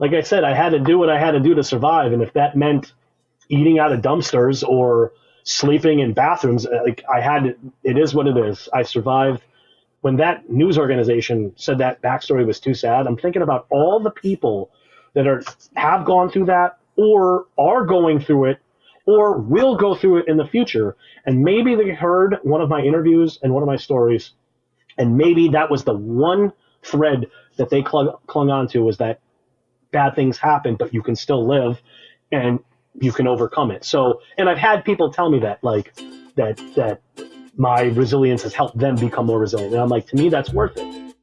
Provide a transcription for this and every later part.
like I said, I had to do what I had to do to survive. And if that meant eating out of dumpsters or sleeping in bathrooms, like it is what it is. I survived. When that news organization said that backstory was too sad, I'm thinking about all the people that have gone through that or are going through it or will go through it in the future. And maybe they heard one of my interviews and one of my stories, and maybe that was the one thread that they clung on to, was that bad things happen, but you can still live and you can overcome it. So, and I've had people tell me that, like, that my resilience has helped them become more resilient. And I'm like, to me, that's worth it.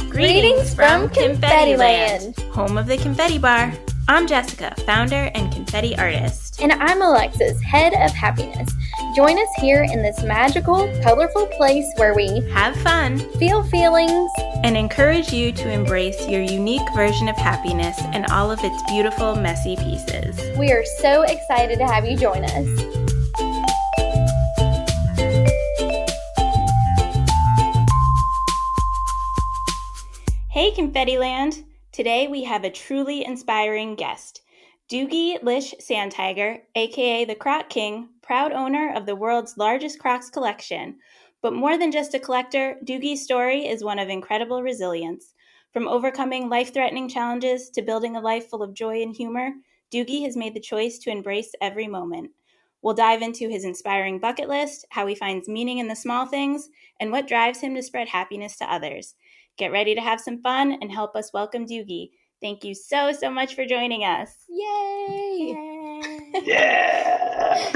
Greetings from Confetti Land, home of the Confetti Bar. I'm Jessica, founder and confetti artist. And I'm Alexis, head of happiness. Join us here in this magical, colorful place where we have fun, feel feelings, and encourage you to embrace your unique version of happiness and all of its beautiful, messy pieces. We are so excited to have you join us. Hey Confetti Land! Today we have a truly inspiring guest. Doogie Lish Sandtiger, aka the Croc King, proud owner of the world's largest Crocs collection. But more than just a collector, Doogie's story is one of incredible resilience. From overcoming life-threatening challenges to building a life full of joy and humor, Doogie has made the choice to embrace every moment. We'll dive into his inspiring bucket list, how he finds meaning in the small things, and what drives him to spread happiness to others. Get ready to have some fun and help us welcome Doogie. Thank you so much for joining us. Yay! Yeah!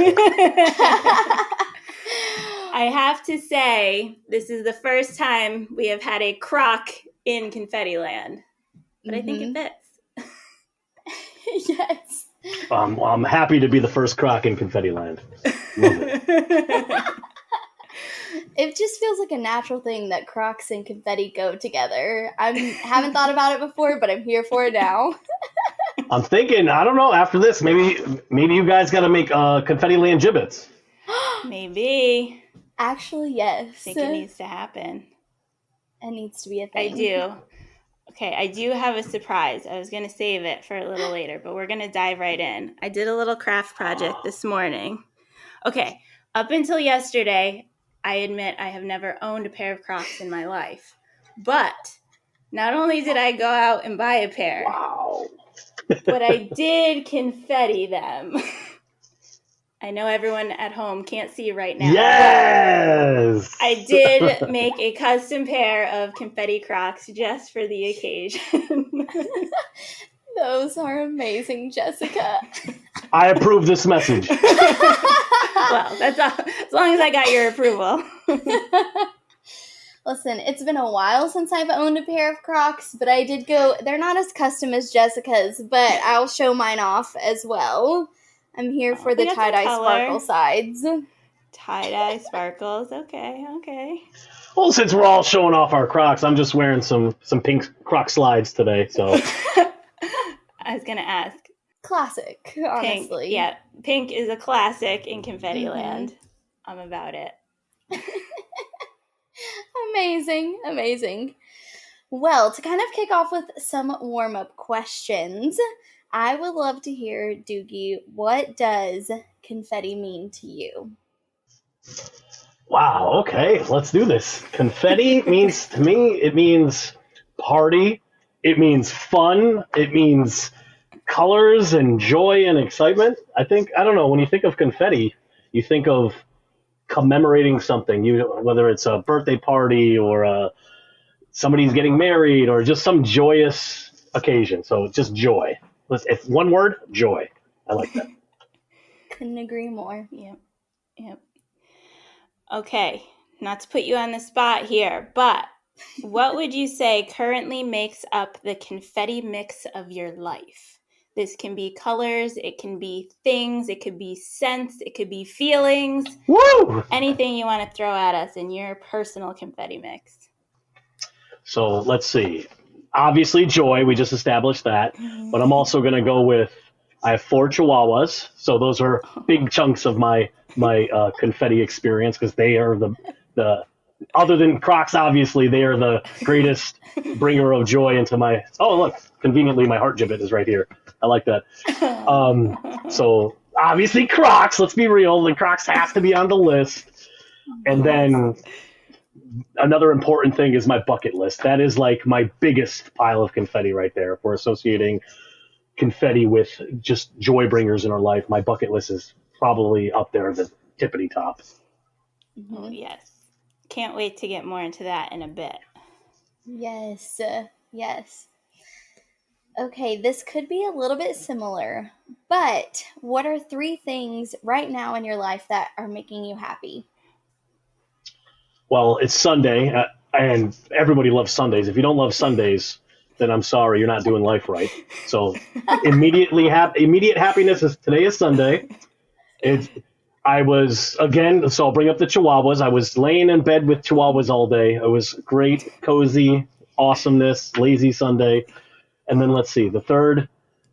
I have to say, this is the first time we have had a Croc in Confetti Land. But I think it fits. Yes. I'm happy to be the first Croc in Confetti Land. Love it. It just feels like a natural thing that Crocs and confetti go together. I haven't thought about it before, but I'm here for it now. I'm thinking, I don't know, after this, maybe you guys got to make Confetti Land gibbets. Maybe. Actually, yes. I think it needs to happen. It needs to be a thing. I do. Okay, I do have a surprise. I was going to save it for a little later, but we're going to dive right in. I did a little craft project this morning. Okay, up until yesterday, I admit I have never owned a pair of Crocs in my life. But not only did I go out and buy a pair, wow, but I did confetti them. I know everyone at home can't see right now. Yes! I did make a custom pair of confetti Crocs just for the occasion. Those are amazing, Jessica. I approve this message. Well, that's all, as long as I got your approval. Listen, it's been a while since I've owned a pair of Crocs, but I did go, they're not as custom as Jessica's, but I'll show mine off as well. I'm here for the tie-dye sparkle sides. Tie-dye sparkles, okay. Well, since we're all showing off our Crocs, I'm just wearing some pink Croc slides today, so. I was going to ask. Classic, honestly. Pink, yeah, pink is a classic in Confetti Land. I'm about it. Amazing. Well, to kind of kick off with some warm-up questions, I would love to hear, Doogie, what does confetti mean to you? Wow, okay, let's do this. Confetti means, to me, it means party, it means fun, it means colors and joy and excitement. I don't know, when you think of confetti, you think of commemorating something, whether it's a birthday party or somebody's getting married or just some joyous occasion. So just joy. If one word, joy. I like that. Couldn't agree more. Yep. Okay, not to put you on the spot here, but what would you say currently makes up the confetti mix of your life? This can be colors, it can be things, it could be scents, it could be feelings. Woo! Anything you want to throw at us in your personal confetti mix. So let's see. Obviously joy, we just established that. But I'm also going to go with, I have 4 Chihuahuas. So those are big chunks of my confetti experience because they are the other than Crocs, obviously, they are the greatest bringer of joy into my. Oh, look! Conveniently, my heart gibbet is right here. I like that. So obviously, Crocs. Let's be real. The Crocs has to be on the list. And then another important thing is my bucket list. That is like my biggest pile of confetti right there. If we're associating confetti with just joy bringers in our life, my bucket list is probably up there at the tippity top. Oh, yes. Can't wait to get more into that in a bit. Yes. Yes. Okay, this could be a little bit similar, but what are 3 things right now in your life that are making you happy? Well, it's Sunday, and everybody loves Sundays. If you don't love Sundays, then I'm sorry, you're not doing life right. So immediate happiness is today is Sunday. I was, again, so I'll bring up the Chihuahuas. I was laying in bed with Chihuahuas all day. It was great, cozy, awesomeness, lazy Sunday. And then let's see, the third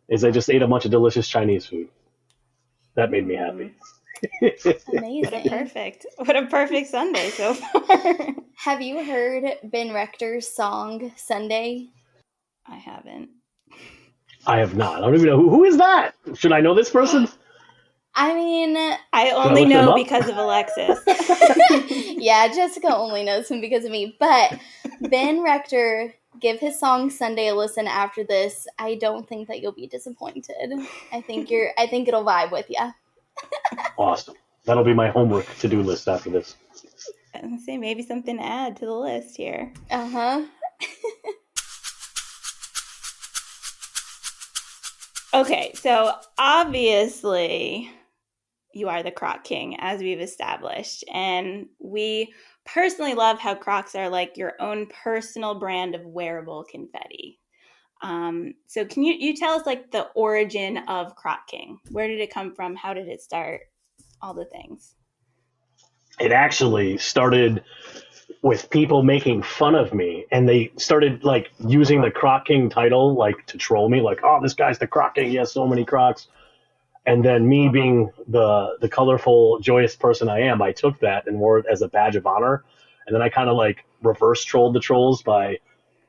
is I just ate a bunch of delicious Chinese food. That made me happy. Amazing. What a perfect Sunday so far. Have you heard Ben Rector's song Sunday? I haven't. I have not. I don't even know. Who is that? Should I know this person? I mean, I only know because of Alexis. Yeah, Jessica only knows him because of me. But Ben Rector, give his song Sunday a listen after this. I don't think that you'll be disappointed. I think it'll vibe with you. Awesome. That'll be my homework to-do list after this. I was going to say maybe something to add to the list here. Uh-huh. Okay, so obviously you are the Croc King, as we've established. And we personally love how Crocs are like your own personal brand of wearable confetti. So can you tell us like the origin of Croc King? Where did it come from? How did it start? All the things. It actually started with people making fun of me, and they started like using the Croc King title like to troll me, like, oh, this guy's the Croc King, he has so many Crocs. And then me being the colorful, joyous person I am, I took that and wore it as a badge of honor. And then I kind of like reverse trolled the trolls by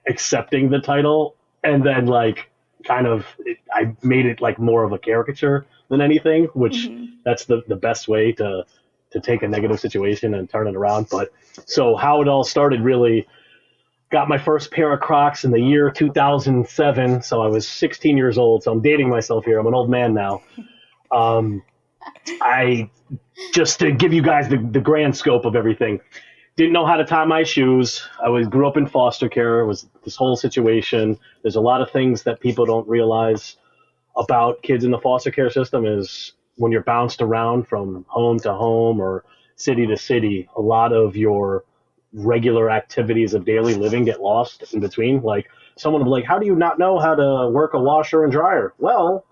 accepting the title. And then like I made it like more of a caricature than anything, which that's the best way to take a negative situation and turn it around. But so how it all started, really got my first pair of Crocs in the year 2007. So I was 16 years old. So I'm dating myself here. I'm an old man now. I just to give you guys the grand scope of everything, didn't know how to tie my shoes. Grew up in foster care. It was this whole situation. There's a lot of things that people don't realize about kids in the foster care system is when you're bounced around from home to home or city to city, a lot of your regular activities of daily living get lost in between. Like someone will be like, how do you not know how to work a washer and dryer? Well,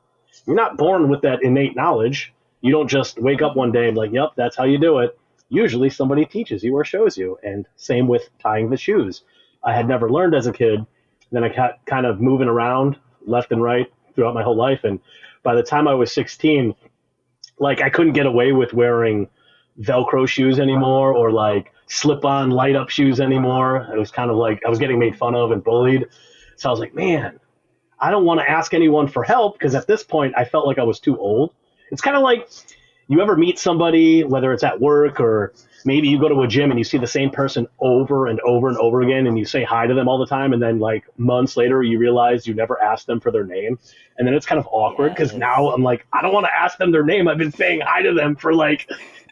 you're not born with that innate knowledge. You don't just wake up one day and be like, yep, that's how you do it. Usually somebody teaches you or shows you. And same with tying the shoes. I had never learned as a kid. Then I kept kind of moving around left and right throughout my whole life. And by the time I was 16, like I couldn't get away with wearing Velcro shoes anymore or like slip-on light-up shoes anymore. It was kind of like I was getting made fun of and bullied. So I was like, man, I don't want to ask anyone for help because at this point I felt like I was too old. It's kind of like you ever meet somebody, whether it's at work or maybe you go to a gym and you see the same person over and over and over again and you say hi to them all the time. And then like months later, you realize you never asked them for their name. And then it's kind of awkward because now I'm like, I don't want to ask them their name. I've been saying hi to them for like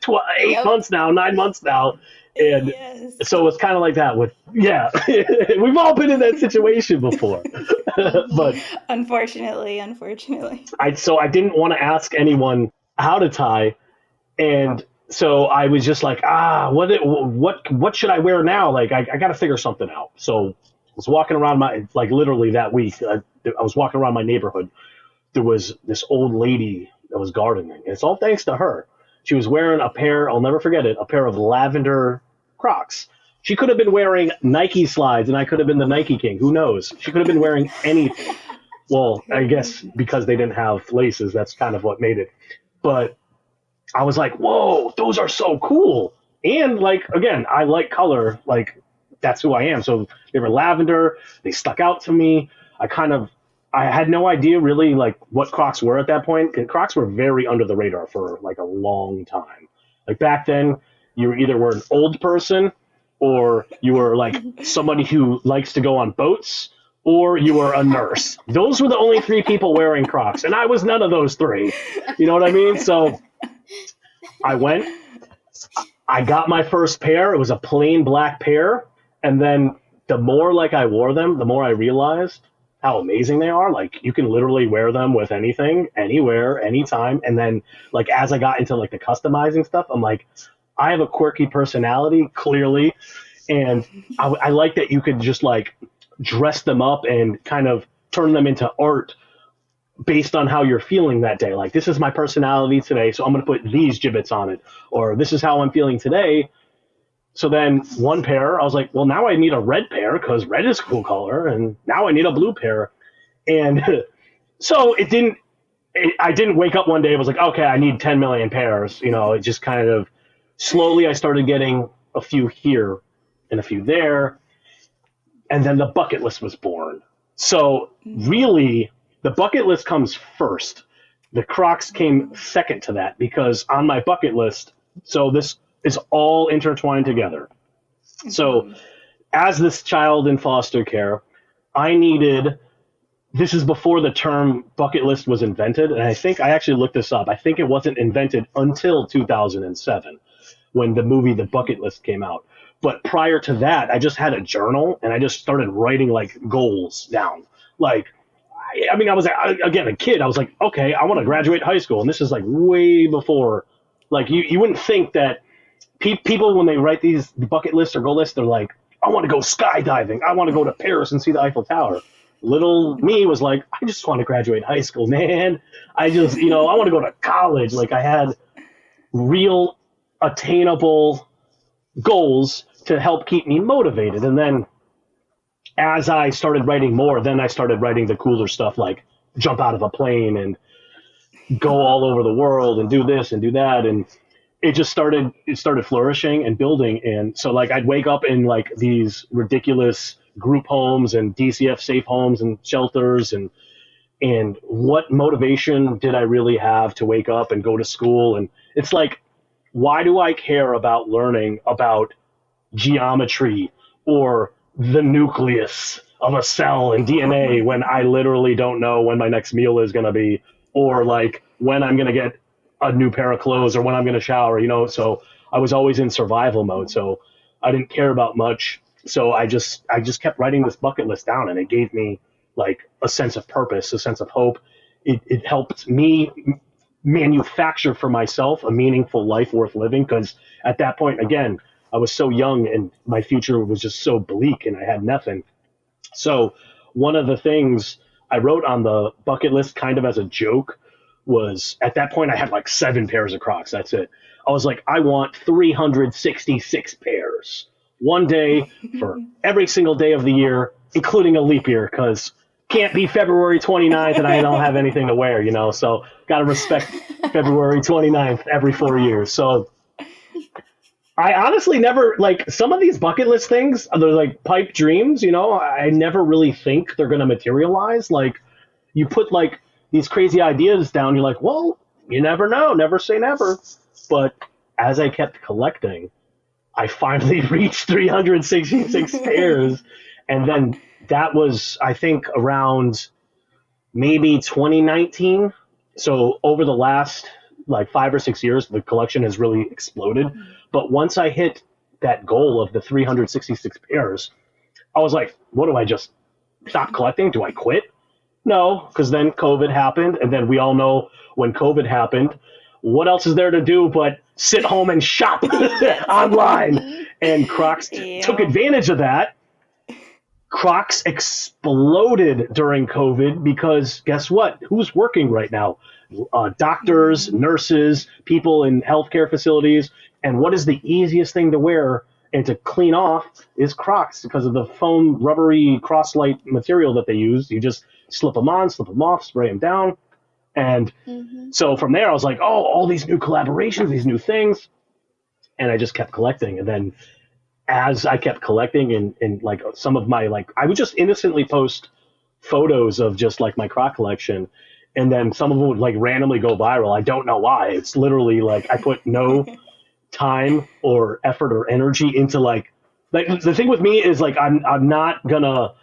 8 months now, 9 months now. And so it's kind of like that with, we've all been in that situation before. But Unfortunately. I didn't want to ask anyone how to tie. And so I was just like, what should I wear now? Like, I got to figure something out. So I was walking around literally that week, I was walking around my neighborhood. There was this old lady that was gardening. And it's all thanks to her. She was wearing I'll never forget it, a pair of lavender Crocs. She could have been wearing Nike slides and I could have been the Nike King. Who knows? She could have been wearing anything. Well, I guess because they didn't have laces, that's kind of what made it. But I was like, whoa, those are so cool. And like, again, I like color. Like, that's who I am. So they were lavender. They stuck out to me. I had no idea really like what Crocs were at that point. And Crocs were very under the radar for like a long time. Like back then, you either were an old person or you were like somebody who likes to go on boats or you were a nurse. Those were the only three people wearing Crocs. And I was none of those three. You know what I mean? So I went, I got my first pair. It was a plain black pair. And then the more like I wore them, the more I realized how amazing they are. Like you can literally wear them with anything, anywhere, anytime. And then like as I got into like the customizing stuff, I'm like, I have a quirky personality, clearly. And I like that you could just like dress them up and kind of turn them into art based on how you're feeling that day. Like this is my personality today, so I'm going to put these gibbets on it. Or this is how I'm feeling today. So then one pair, I was like, well, now I need a red pair because red is a cool color. And now I need a blue pair. And so I didn't wake up one day and was like, okay, I need 10 million pairs. You know, it just kind of slowly I started getting a few here and a few there. And then the bucket list was born. So really the bucket list comes first. The Crocs came second to that because on my bucket list, so this is all intertwined together. So as this child in foster care, this is before the term bucket list was invented. And I think I actually looked this up. I think it wasn't invented until 2007 when the movie The Bucket List came out. But prior to that, I just had a journal and I just started writing like goals down. Like, I mean, I was, again, a kid. I was like, okay, I want to graduate high school. And this is like way before, like you wouldn't think that people, when they write these bucket lists or goal lists, they're like, I want to go skydiving. I want to go to Paris and see the Eiffel Tower. Little me was like, I just want to graduate high school, man. I just, I want to go to college. Like I had real attainable goals to help keep me motivated. And then as I started writing more, then I started writing the cooler stuff like jump out of a plane and go all over the world and do this and do that. And it started flourishing and building. And so like I'd wake up in like these ridiculous group homes and DCF safe homes and shelters and what motivation did I really have to wake up and go to school? And it's like, why do I care about learning about geometry or the nucleus of a cell and DNA when I literally don't know when my next meal is going to be, or like when I'm going to get a new pair of clothes or when I'm going to shower, so I was always in survival mode. So I didn't care about much. So I just kept writing this bucket list down and it gave me like a sense of purpose, a sense of hope. It helped me manufacture for myself a meaningful life worth living. Cause at that point, again, I was so young and my future was just so bleak and I had nothing. So one of the things I wrote on the bucket list kind of as a joke was at that point I had like 7 pairs of Crocs. That's it. I was like, I want 366 pairs. One day for every single day of the year, including a leap year, because can't be February 29th and I don't have anything to wear, so got to respect February 29th every 4 years. So I honestly never, like, some of these bucket list things, they're like pipe dreams, I never really think they're going to materialize. Like, you put, like, these crazy ideas down, you're like, well, you never know, never say never. But as I kept collecting, I finally reached 366 pairs. And then that was, I think, around maybe 2019. So over the last, like, 5 or 6 years, the collection has really exploded. But once I hit that goal of the 366 pairs, I was like, what do I just stop collecting? Do I quit? No, because then COVID happened. And then we all know when COVID happened, what else is there to do but sit home and shop online? And Crocs took advantage of that. Crocs exploded during COVID because guess what? Who's working right now? Doctors, nurses, people in healthcare facilities. And what is the easiest thing to wear and to clean off is Crocs because of the foam rubbery cross-light material that they use. You just slip them on, slip them off, spray them down. And so from there, I was like, oh, all these new collaborations, these new things. and I just kept collecting. And then as I kept collecting and like some of my, like, I would just innocently post photos of just like my Croc collection. And then some of them would like randomly go viral. I don't know why. It's literally like I put no time or effort or energy into like the thing with me is like I'm not gonna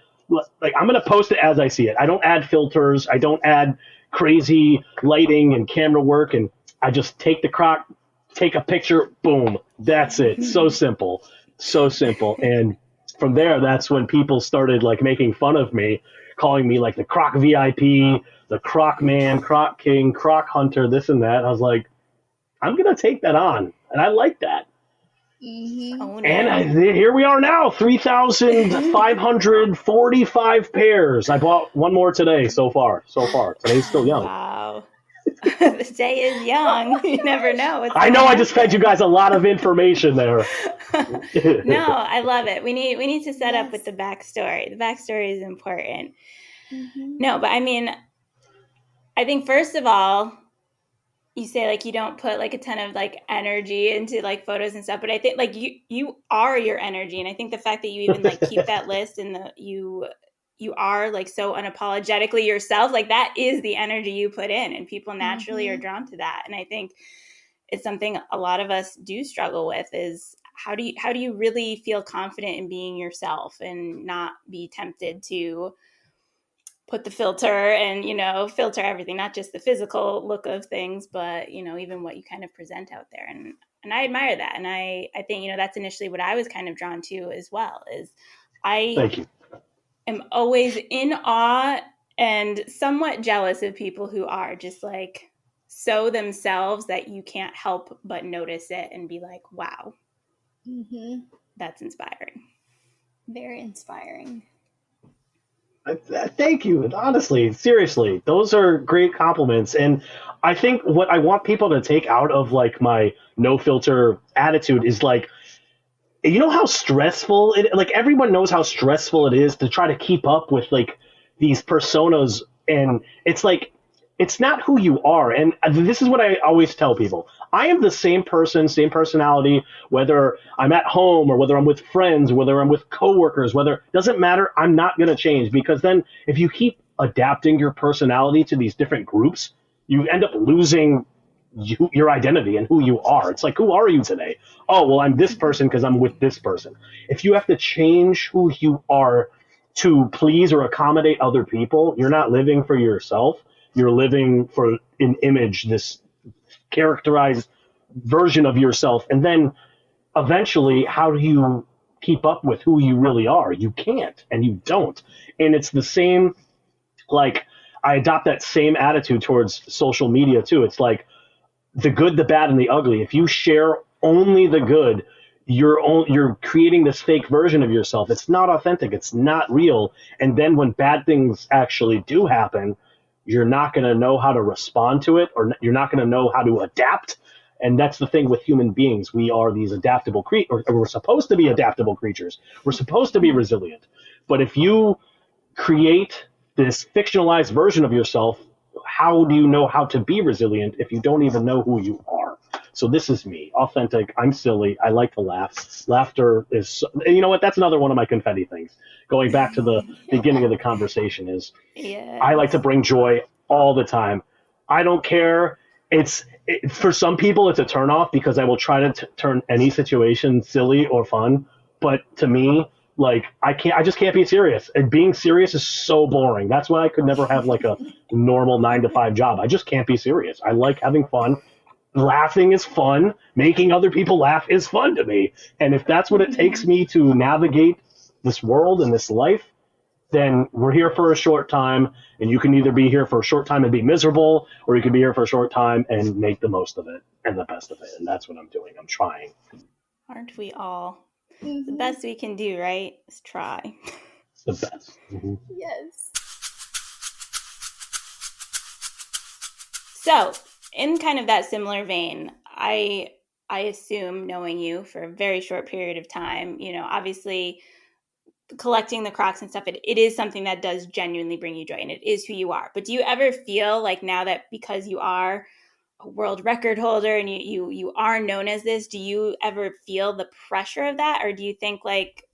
like I'm gonna post it as I see it. I don't add filters. I don't add crazy lighting and camera work, and I just take the Croc, take a picture, boom, that's it. So simple, so simple. And from there, that's when people started like making fun of me, calling me like the Croc VIP, the Croc Man, Croc King, Croc Hunter, this and that. I was like, I'm gonna take that on, and I like that. Mm-hmm. And here we are now, 3,545 pairs. I bought one more today so far. Today's still young. Wow. The day is young. You never know. I know I just fed you guys a lot of information there. No, I love it. We need to set up with the backstory. The backstory is important. Mm-hmm. No, but I mean, I think first of all, you say like you don't put like a ton of like energy into like photos and stuff, but I think like you are your energy, and I think the fact that you even like keep that list and you are like so unapologetically yourself, like that is the energy you put in, and people naturally are drawn to that. And I think it's something a lot of us do struggle with is how do you really feel confident in being yourself and not be tempted to put the filter and, filter everything, not just the physical look of things, but, even what you kind of present out there. And I admire that. And I think, that's initially what I was kind of drawn to as well, is Thank you. am always in awe and somewhat jealous of people who are just like so themselves that you can't help but notice it and be like, wow, that's inspiring. Very inspiring. Thank you. Honestly, seriously, those are great compliments. And I think what I want people to take out of like my no filter attitude is like, you know how stressful it, like everyone knows how stressful it is to try to keep up with like these personas. And it's like, it's not who you are. And this is what I always tell people. I am the same person, same personality, whether I'm at home or whether I'm with friends, whether I'm with coworkers, doesn't matter. I'm not going to change, because then if you keep adapting your personality to these different groups, you end up losing your identity and who you are. It's like, who are you today? Oh, well, I'm this person because I'm with this person. If you have to change who you are to please or accommodate other people, you're not living for yourself. You're living for an image, this characterized version of yourself. And then eventually, how do you keep up with who you really are? You can't, and you don't. And it's the same, like, I adopt that same attitude towards social media too. It's like the good, the bad, and the ugly. If you share only the good, you're creating this fake version of yourself. It's not authentic. It's not real. And then when bad things actually do happen, you're not going to know how to respond to it, or you're not going to know how to adapt. And that's the thing with human beings. We are these adaptable creatures, or we're supposed to be adaptable creatures. We're supposed to be resilient. But if you create this fictionalized version of yourself, how do you know how to be resilient if you don't even know who you are? So this is me, authentic. I'm silly. I like to laugh. Laughter is, you know what? That's another one of my confetti things. Going back to the beginning of the conversation is, I like to bring joy all the time. I don't care. For some people, it's a turnoff because I will try to turn any situation silly or fun. But to me, like, I just can't be serious. And being serious is so boring. That's why I could never have like a normal 9-to-5 job. I just can't be serious. I like having fun. Laughing is fun. Making other people laugh is fun to me. And if that's what it takes me to navigate this world and this life, then we're here for a short time. And you can either be here for a short time and be miserable, or you can be here for a short time and make the most of it and the best of it. And that's what I'm doing. I'm trying. Aren't we all? The best we can do, right, is try. The best. Mm-hmm. Yes. So, in kind of that similar vein, I assume, knowing you for a very short period of time, obviously collecting the Crocs and stuff, it is something that does genuinely bring you joy, and it is who you are. But do you ever feel like now that because you are a world record holder and you are known as this, do you ever feel the pressure of that? Or do you think like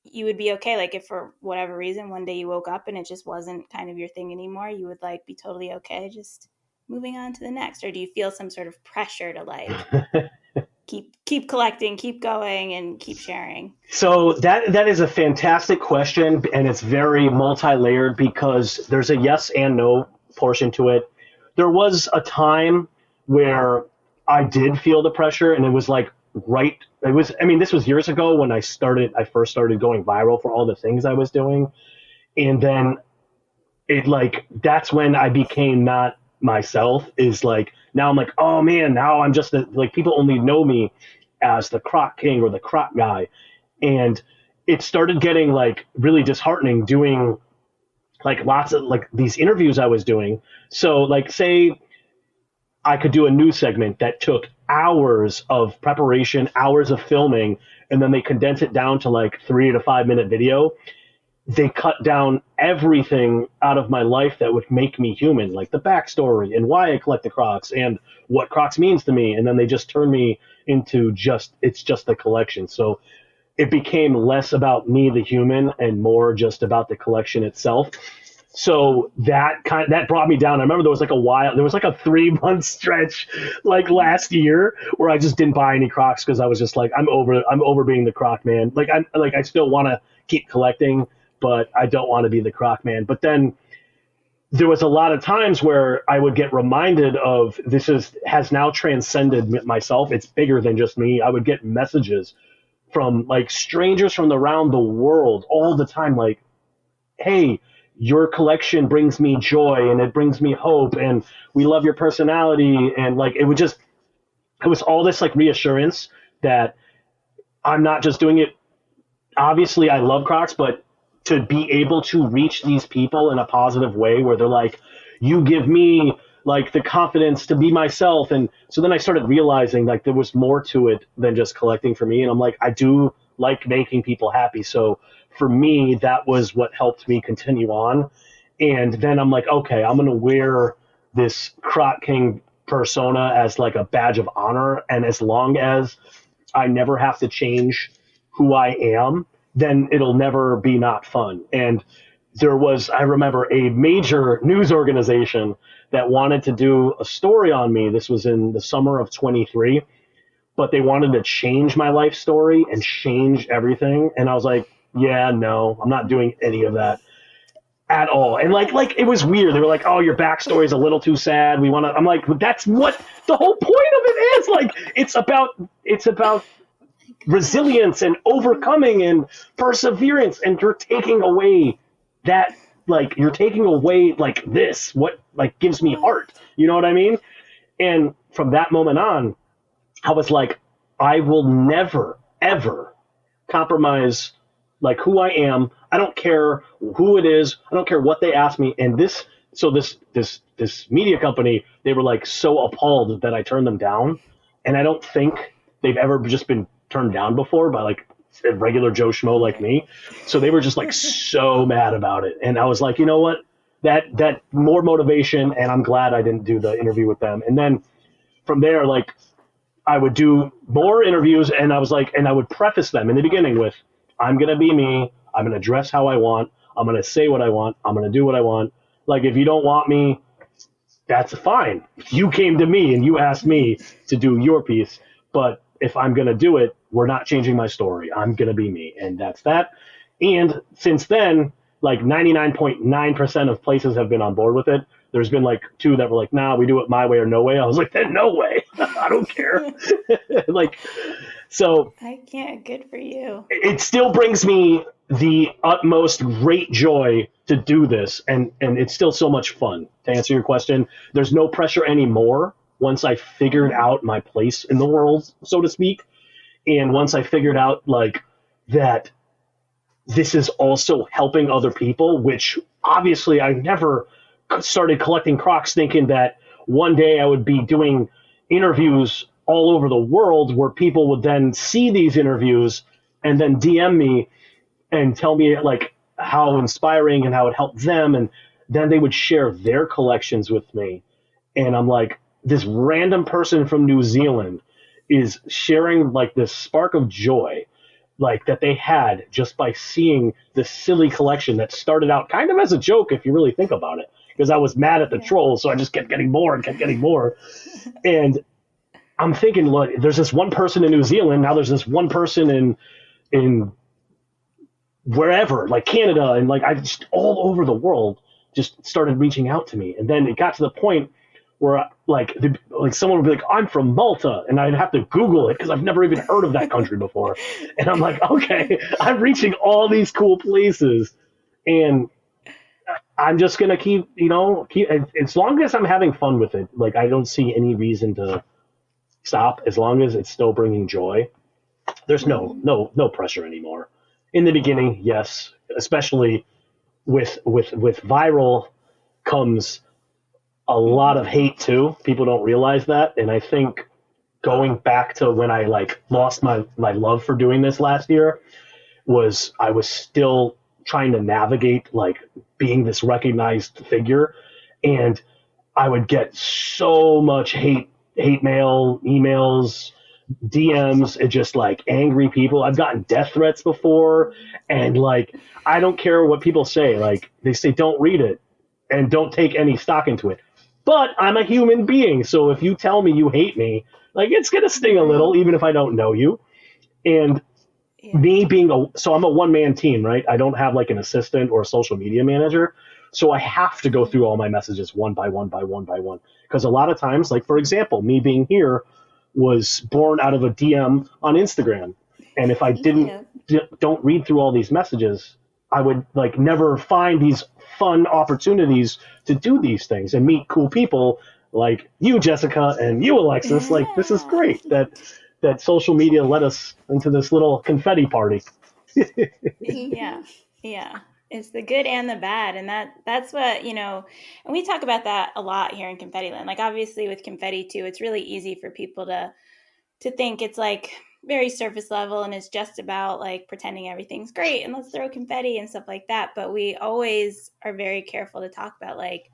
you would be okay? Like if for whatever reason, one day you woke up and it just wasn't kind of your thing anymore, you would like be totally okay just moving on to the next? Or do you feel some sort of pressure to like keep collecting, keep going, and keep sharing? So that is a fantastic question, and it's very multi-layered because there's a yes and no portion to it. There was a time where I did feel the pressure, and it was like this was years ago when I first started going viral for all the things I was doing. And then that's when I became not myself, is like, now I'm like, oh man, now I'm just like, people only know me as the Croc King or the Croc guy. And it started getting like really disheartening doing like lots of like these interviews I was doing. So like, say I could do a news segment that took hours of preparation, hours of filming, and then they condense it down to like 3 to 5 minute video. They cut down everything out of my life that would make me human, like the backstory and why I collect the Crocs and what Crocs means to me. And then they just turn me into it's just a collection. So it became less about me, the human, and more just about the collection itself. So that brought me down. I remember there was like a 3-month stretch like last year where I just didn't buy any Crocs because I was just like, I'm over being the Croc man. Like I still want to keep collecting, but I don't want to be the Croc man. But then there was a lot of times where I would get reminded of has now transcended myself. It's bigger than just me. I would get messages from like strangers from around the world all the time, like, hey, your collection brings me joy and it brings me hope and we love your personality. And like, it was all this like reassurance that I'm not just doing it. Obviously I love Crocs, but to be able to reach these people in a positive way where they're like, you give me like the confidence to be myself. And so then I started realizing like there was more to it than just collecting for me. And I'm like, I do like making people happy. So for me, that was what helped me continue on. And then I'm like, okay, I'm going to wear this Croc King persona as like a badge of honor. And as long as I never have to change who I am, then it'll never be not fun. And I remember a major news organization that wanted to do a story on me. This was in the summer of 23, but they wanted to change my life story and change everything. And I was like, yeah, no, I'm not doing any of that at all. And like it was weird. They were like, oh, your backstory is a little too sad. I'm like, that's what the whole point of it is. Like, it's about resilience and overcoming and perseverance. And you're taking away this, what like gives me heart. You know what I mean? And from that moment on, I was like, I will never, ever compromise like who I am. I don't care who it is. I don't care what they ask me. And this media company, they were like so appalled that I turned them down. And I don't think they've ever just been turned down before by like a regular Joe Schmo like me. So they were just like so mad about it. And I was like, you know what? That more motivation. And I'm glad I didn't do the interview with them. And then from there, like I would do more interviews and I was like, and I would preface them in the beginning with, I'm going to be me. I'm going to dress how I want. I'm going to say what I want. I'm going to do what I want. Like, if you don't want me, that's fine. You came to me and you asked me to do your piece. But if I'm going to do it, we're not changing my story. I'm going to be me. And that's that. And since then, like 99.9% of places have been on board with it. There's been like 2 that were like, nah, we do it my way or no way. I was like, then no way. I don't care. Like, so I can't. Good for you. It still brings me the utmost great joy to do this. And it's still so much fun. To answer your question, there's no pressure anymore once I figured out my place in the world, so to speak. And once I figured out like that this is also helping other people, which obviously I never started collecting Crocs thinking that one day I would be doing interviews all over the world where people would then see these interviews and then DM me and tell me like how inspiring and how it helped them. And then they would share their collections with me. And I'm like, this random person from New Zealand is sharing like this spark of joy like that they had just by seeing this silly collection that started out kind of as a joke if you really think about it, because I was mad at the trolls, so I just kept getting more and kept getting more. And I'm thinking, look, there's this one person in New Zealand, now there's this one person in wherever, like Canada, and like I just all over the world just started reaching out to me. And then it got to the point where like someone would be like, I'm from Malta, and I'd have to Google it because I've never even heard of that country before. And I'm like, okay, I'm reaching all these cool places, and I'm just gonna keep as long as I'm having fun with it. Like I don't see any reason to stop as long as it's still bringing joy. There's no pressure anymore. In the beginning, yes, especially with viral comes a lot of hate too. People don't realize that, and I think going back to when I like lost my love for doing this last year was I was still trying to navigate like being this recognized figure, and I would get so much hate mail, emails, DMs, and just like angry people. I've gotten death threats before, and like I don't care what people say. Like they say, don't read it and don't take any stock into it. But I'm a human being, so if you tell me you hate me, like it's gonna sting a little, even if I don't know you. And me being so I'm a one-man team, right? I don't have like an assistant or a social media manager, so I have to go through all my messages one by one by one by one. Because a lot of times, like for example, me being here was born out of a DM on Instagram, and if I don't read through all these messages, I would like never find these fun opportunities to do these things and meet cool people like you, Jessica, and you, Alexis. Like this is great that social media led us into this little confetti party. Yeah. It's the good and the bad. And that's what, and we talk about that a lot here in Confetti Land. Like obviously with confetti too, it's really easy for people to think it's like very surface level and it's just about like pretending everything's great and let's throw confetti and stuff like that. But we always are very careful to talk about like,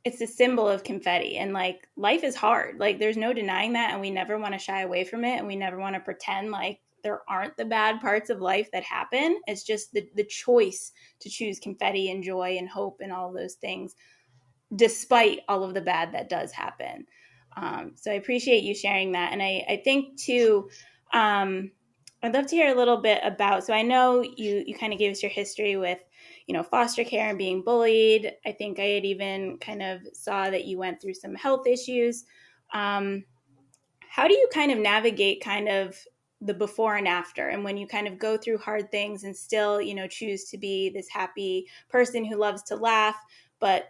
it's a symbol of confetti, and like life is hard. Like there's no denying that. And we never want to shy away from it. And we never want to pretend like there aren't the bad parts of life that happen. It's just the choice to choose confetti and joy and hope and all of those things, despite all of the bad that does happen. So I appreciate you sharing that. And I think too, I'd love to hear a little bit about, so I know you kind of gave us your history with, foster care and being bullied. I think I had even kind of saw that you went through some health issues. How do you kind of navigate kind of the before and after, and when you kind of go through hard things and still, choose to be this happy person who loves to laugh, but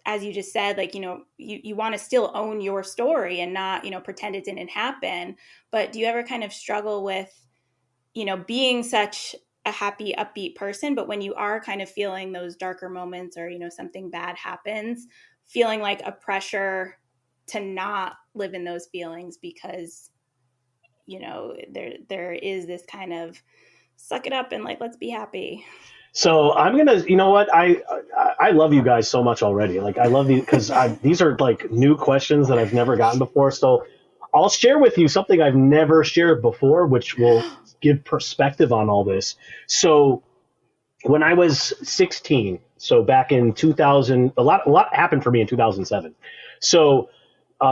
as you just said, like, you want to still own your story and not, pretend it didn't happen. But do you ever kind of struggle with, being such a happy, upbeat person, but when you are kind of feeling those darker moments or, something bad happens, feeling like a pressure to not live in those feelings because, there is this kind of suck it up and like, let's be happy. So I'm going to, you know what? I love you guys so much already. Like I love you because these are like new questions that I've never gotten before. So I'll share with you something I've never shared before, which will give perspective on all this. So when I was 16, so back in 2000, a lot happened for me in 2007. So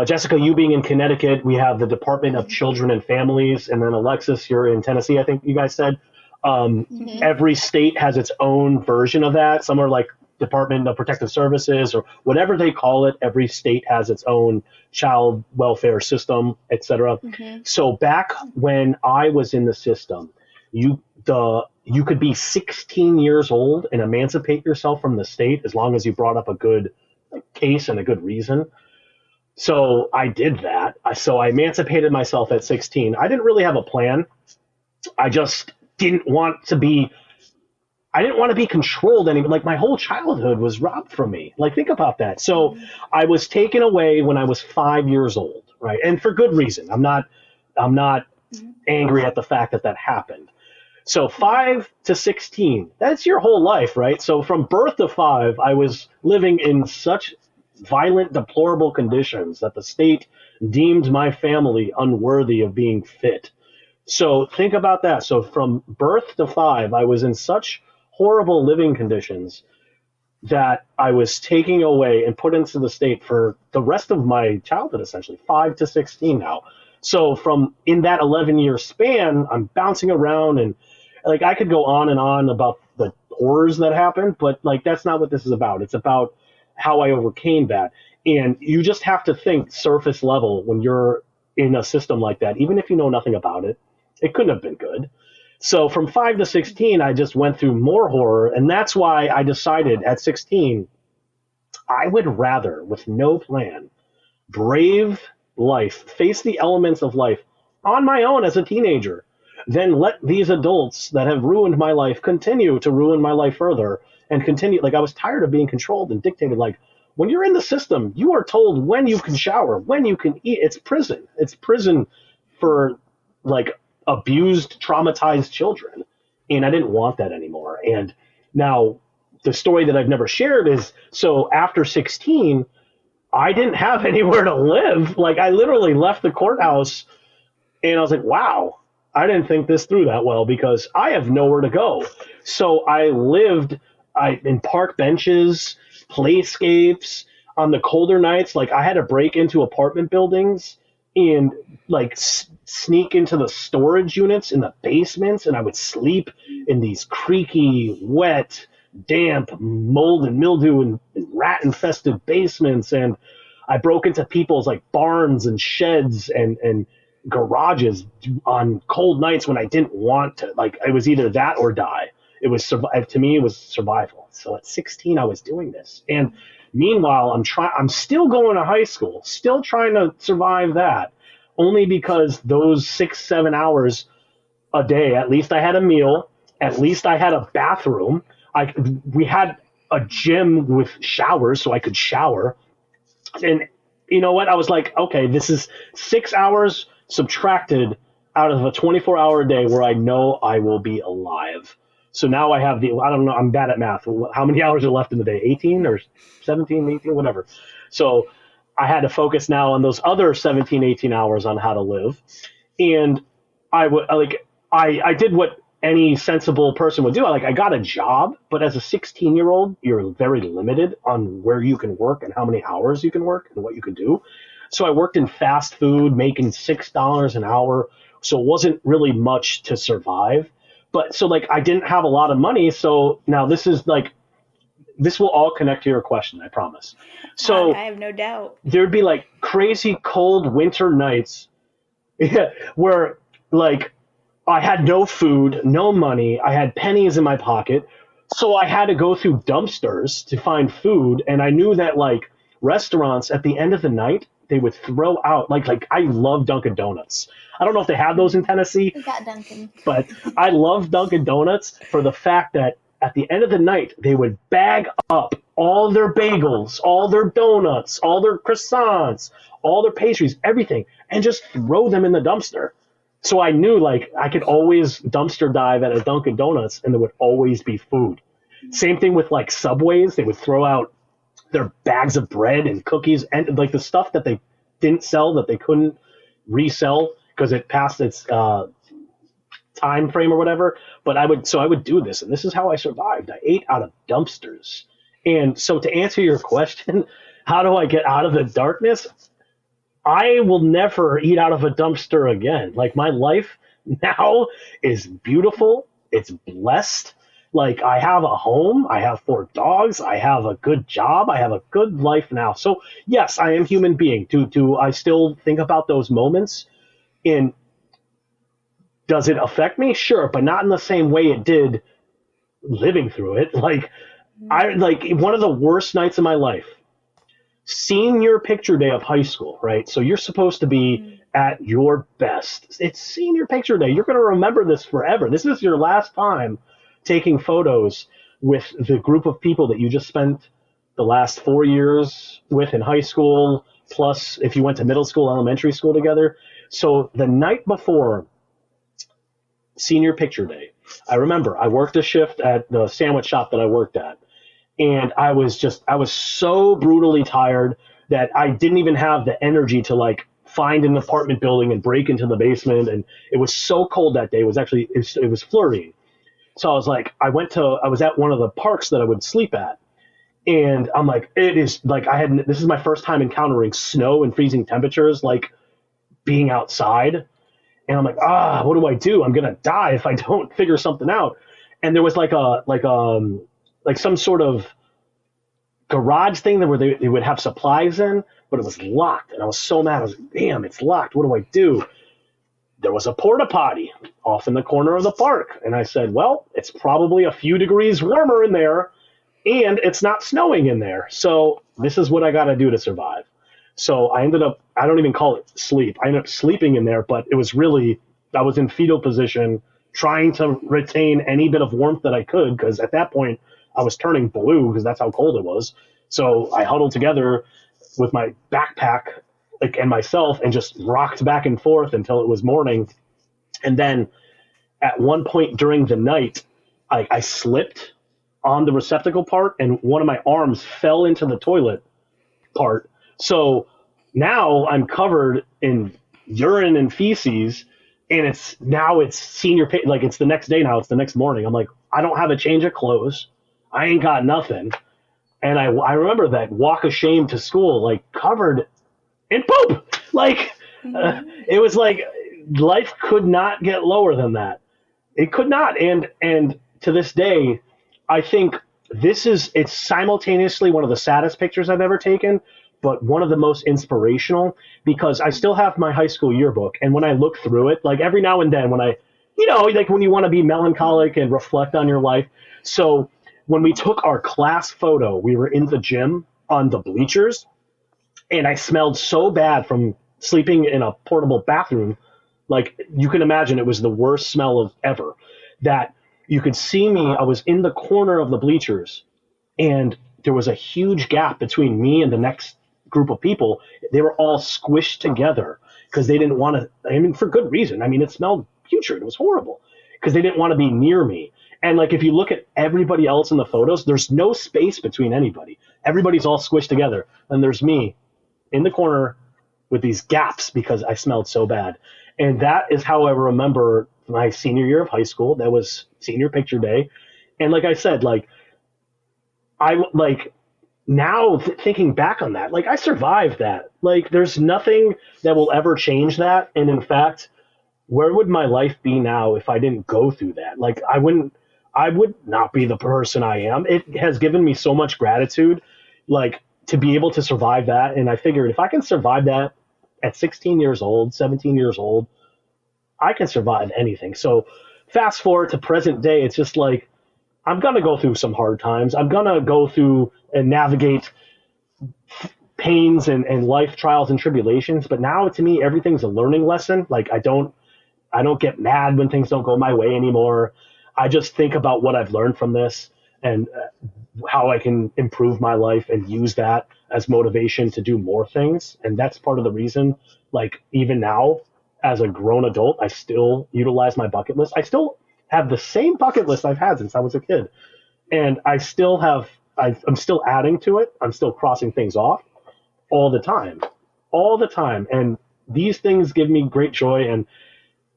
Jessica, you being in Connecticut, we have the Department of Children and Families, and then Alexis, you're in Tennessee, I think you guys said. Every state has its own version of that. Some are like Department of Protective Services or whatever they call it. Every state has its own child welfare system, etc. So back when I was in the system, you could be 16 years old and emancipate yourself from the state as long as you brought up a good case and a good reason. So I did that. So I emancipated myself at 16. I didn't really have a plan. I just didn't want to be controlled anymore. Like my whole childhood was robbed from me. Like think about that. So I was taken away when I was 5 years old, right? And for good reason. I'm not angry at the fact that happened. So 5 to 16, that's your whole life, right? So from birth to 5, I was living in such violent, deplorable conditions that the state deemed my family unworthy of being fit. So think about that. So from birth to 5, I was in such horrible living conditions that I was taken away and put into the state for the rest of my childhood, essentially, 5 to 16 now. So from in that 11-year span, I'm bouncing around, and like I could go on and on about the horrors that happened, but like that's not what this is about. It's about how I overcame that. And you just have to think surface level when you're in a system like that, even if you know nothing about it. It couldn't have been good. So from 5 to 16, I just went through more horror. And that's why I decided at 16, I would rather, with no plan, brave life, face the elements of life on my own as a teenager, than let these adults that have ruined my life continue to ruin my life further and continue. Like I was tired of being controlled and dictated. Like when you're in the system, you are told when you can shower, when you can eat. It's prison. It's prison for like abused, traumatized children. And I didn't want that anymore. And now the story that I've never shared is, so after 16, I didn't have anywhere to live. Like I literally left the courthouse and I was like, wow, I didn't think this through that well because I have nowhere to go. So I lived in park benches, playscapes. On the colder nights, like I had to break into apartment buildings and like sneak into the storage units in the basements, and I would sleep in these creaky, wet, damp, mold and mildew and rat-infested basements. And I broke into people's like barns and sheds and garages on cold nights when I didn't want to. Like it was either that or die. It was to me, it was survival. So at 16, I was doing this, and meanwhile, I'm still going to high school, still trying to survive that, only because those 6-7 hours a day, at least I had a meal, at least I had a bathroom. We had a gym with showers, so I could shower. And you know what? I was like, okay, this is 6 hours subtracted out of a 24-hour day where I know I will be alive. So now I have I don't know, I'm bad at math. How many hours are left in the day? 18 or 17, 18, whatever. So I had to focus now on those other 17, 18 hours on how to live. And I did what any sensible person would do. I got a job, but as a 16-year-old, you're very limited on where you can work and how many hours you can work and what you can do. So I worked in fast food, making $6 an hour. So it wasn't really much to survive. But so I didn't have a lot of money. So now this will all connect to your question, I promise. So I have no doubt. There'd be crazy cold winter nights where I had no food, no money. I had pennies in my pocket. So I had to go through dumpsters to find food. And I knew that restaurants at the end of the night, they would throw out I love Dunkin' Donuts. I don't know if they have those in Tennessee. We got Dunkin'. But I love Dunkin' Donuts for the fact that at the end of the night, they would bag up all their bagels, all their donuts, all their croissants, all their pastries, everything, and just throw them in the dumpster. So I knew I could always dumpster dive at a Dunkin' Donuts and there would always be food. Same thing with Subways. They would throw out their bags of bread and cookies and the stuff that they didn't sell that they couldn't resell because it passed its time frame or whatever. But I would do this, and this is how I survived. I ate out of dumpsters. And so to answer your question, how do I get out of the darkness? I will never eat out of a dumpster again. My life now is beautiful. It's blessed. I have a home. I have 4 dogs. I have a good job. I have a good life now. So yes, I am a human being. Do I still think about those moments? And does it affect me? Sure, but not in the same way it did living through it. One of the worst nights of my life, senior picture day of high school, right? So you're supposed to be at your best. It's senior picture day. You're going to remember this forever. This is your last time taking photos with the group of people that you just spent the last 4 years with in high school, plus if you went to middle school, elementary school together. So the night before senior picture day, I remember I worked a shift at the sandwich shop that I worked at, And I was so brutally tired that I didn't even have the energy to like find an apartment building and break into the basement. And it was so cold that day. It was flurrying. So I was like, I was at one of the parks that I would sleep at. And I'm like, it is like, this is my first time encountering snow and freezing temperatures, like being outside. And I'm like, what do I do? I'm going to die if I don't figure something out. And there was like some sort of garage thing where they would have supplies in, but it was locked. And I was so mad. I was like, damn, it's locked. What do I do? There was a porta potty off in the corner of the park. And I said, well, it's probably a few degrees warmer in there and it's not snowing in there. So this is what I got to do to survive. So I don't even call it sleep. I ended up sleeping in there, but it was really, I was in fetal position trying to retain any bit of warmth that I could, because at that point I was turning blue because that's how cold it was. So I huddled together with my backpack and myself and just rocked back and forth until it was morning. And then at one point during the night, I slipped on the receptacle part and one of my arms fell into the toilet part. So now I'm covered in urine and feces, and it's senior, like it's the next day now, it's the next morning. I'm like, I don't have a change of clothes. I ain't got nothing. And I remember that walk of shame to school, like covered in poop. Like, it was like life could not get lower than that. It could not. And to this day, I think it's simultaneously one of the saddest pictures I've ever taken, but one of the most inspirational, because I still have my high school yearbook. And when I look through it, like every now and then when like when you want to be melancholic and reflect on your life. So when we took our class photo, we were in the gym on the bleachers, and I smelled so bad from sleeping in a portable bathroom. Like you can imagine, it was the worst smell of ever, that you could see me. I was in the corner of the bleachers, and there was a huge gap between me and the next group of people. They were all squished together because they didn't want to, I mean, for good reason. I mean, it smelled putrid. It was horrible because they didn't want to be near me. And like, if you look at everybody else in the photos, there's no space between anybody. Everybody's all squished together. And there's me in the corner with these gaps because I smelled so bad. And that is how I remember my senior year of high school. That was senior picture day. And like I said, like, now thinking back on that, like I survived that. Like there's nothing that will ever change that. And in fact, where would my life be now if I didn't go through that? Like I would not be the person I am. It has given me so much gratitude, like to be able to survive that. And I figured if I can survive that at 16 years old, 17 years old, I can survive anything. So fast forward to present day, it's just like, I'm going to go through some hard times. I'm going to go through and navigate pains and life trials and tribulations. But now to me, everything's a learning lesson. Like I don't get mad when things don't go my way anymore. I just think about what I've learned from this and how I can improve my life and use that as motivation to do more things. And that's part of the reason, like even now as a grown adult, I still utilize my bucket list. I still have the same bucket list I've had since I was a kid. And I'm still adding to it. I'm still crossing things off all the time. And these things give me great joy. And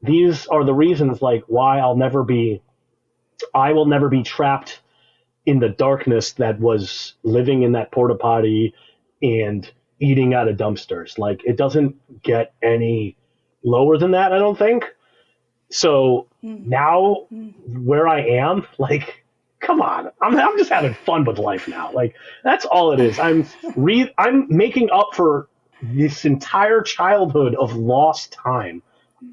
these are the reasons like why I will never be trapped in the darkness that was living in that porta potty and eating out of dumpsters. Like it doesn't get any lower than that, I don't think. So now where I am, like, come on, I'm just having fun with life now. Like that's all it is. I'm making up for this entire childhood of lost time.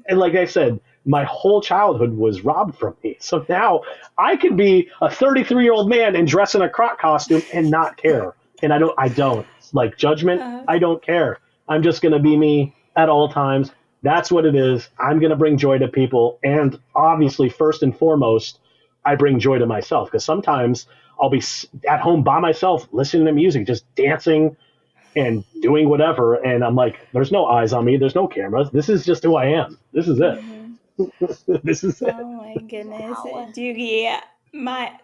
And like I said, my whole childhood was robbed from me. So now I can be a 33-year-old man and dress in a Croc costume and not care. And I don't like judgment. I don't care. I'm just going to be me at all times. That's what it is. I'm going to bring joy to people. And obviously, first and foremost, I bring joy to myself because sometimes I'll be at home by myself, listening to music, just dancing and doing whatever. And I'm like, there's no eyes on me. There's no cameras. This is just who I am. This is it. This is it. Oh my goodness. Doogie,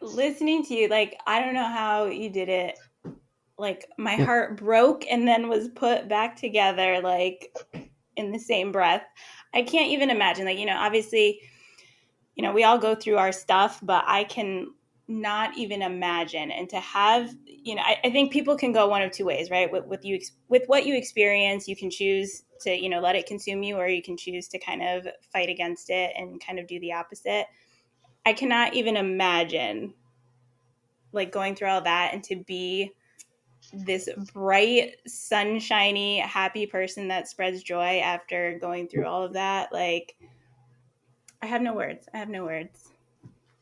Listening to you, like, I don't know how you did it. Like, my heart broke and then was put back together, like, in the same breath. I can't even imagine, like, obviously, we all go through our stuff, but I can not even imagine. And to have, I think people can go one of two ways, right? With what you experience, you can choose to, let it consume you, or you can choose to kind of fight against it and kind of do the opposite. I cannot even imagine, like, going through all that and to be this bright, sunshiny, happy person that spreads joy after going through all of that. Like, I have no words.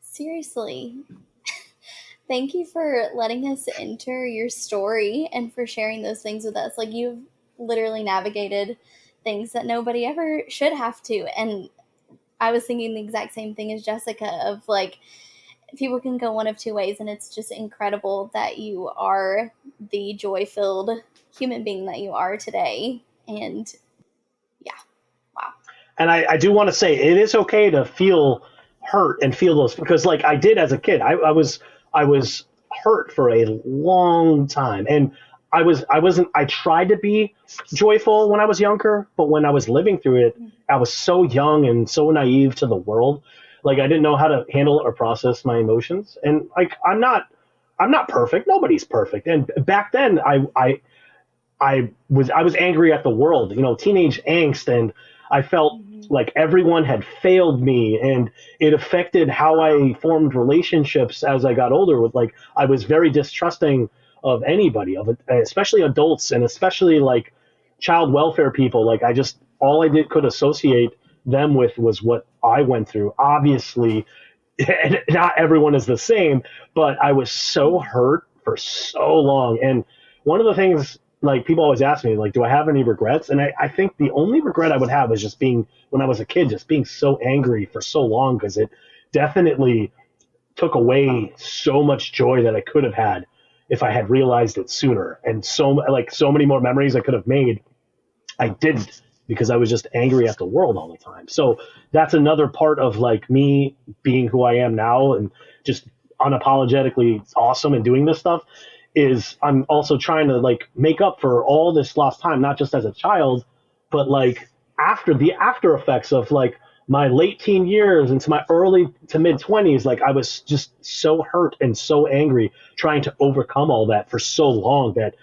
Seriously. Thank you for letting us enter your story and for sharing those things with us. Like, you've literally navigated things that nobody ever should have to. And I was thinking the exact same thing as Jessica, of like, people can go one of two ways, and it's just incredible that you are the joy-filled human being that you are today. And yeah, wow. And I do want to say it is okay to feel hurt and feel those, because like I did as a kid. I was hurt for a long time, and I tried to be joyful when I was younger, but when I was living through it, I was so young and so naive to the world. Like, I didn't know how to handle or process my emotions. And like, I'm not perfect. Nobody's perfect. And back then I was angry at the world, teenage angst, and I felt like everyone had failed me, and it affected how I formed relationships as I got older. With like, I was very distrusting of anybody, especially adults, and especially like child welfare people. Like, all I could associate them with was what I went through. Obviously, not everyone is the same, but I was so hurt for so long. And one of the things, like, people always ask me, like, do I have any regrets? And I think the only regret I would have is just being, when I was a kid, just being so angry for so long, because it definitely took away so much joy that I could have had if I had realized it sooner. And so many more memories I could have made, I didn't, because I was just angry at the world all the time. So that's another part of like me being who I am now and just unapologetically awesome and doing this stuff, is I'm also trying to like make up for all this lost time, not just as a child, but like after the after effects of like my late teen years into my early to mid 20s. Like, I was just so hurt and so angry trying to overcome all that for so long that,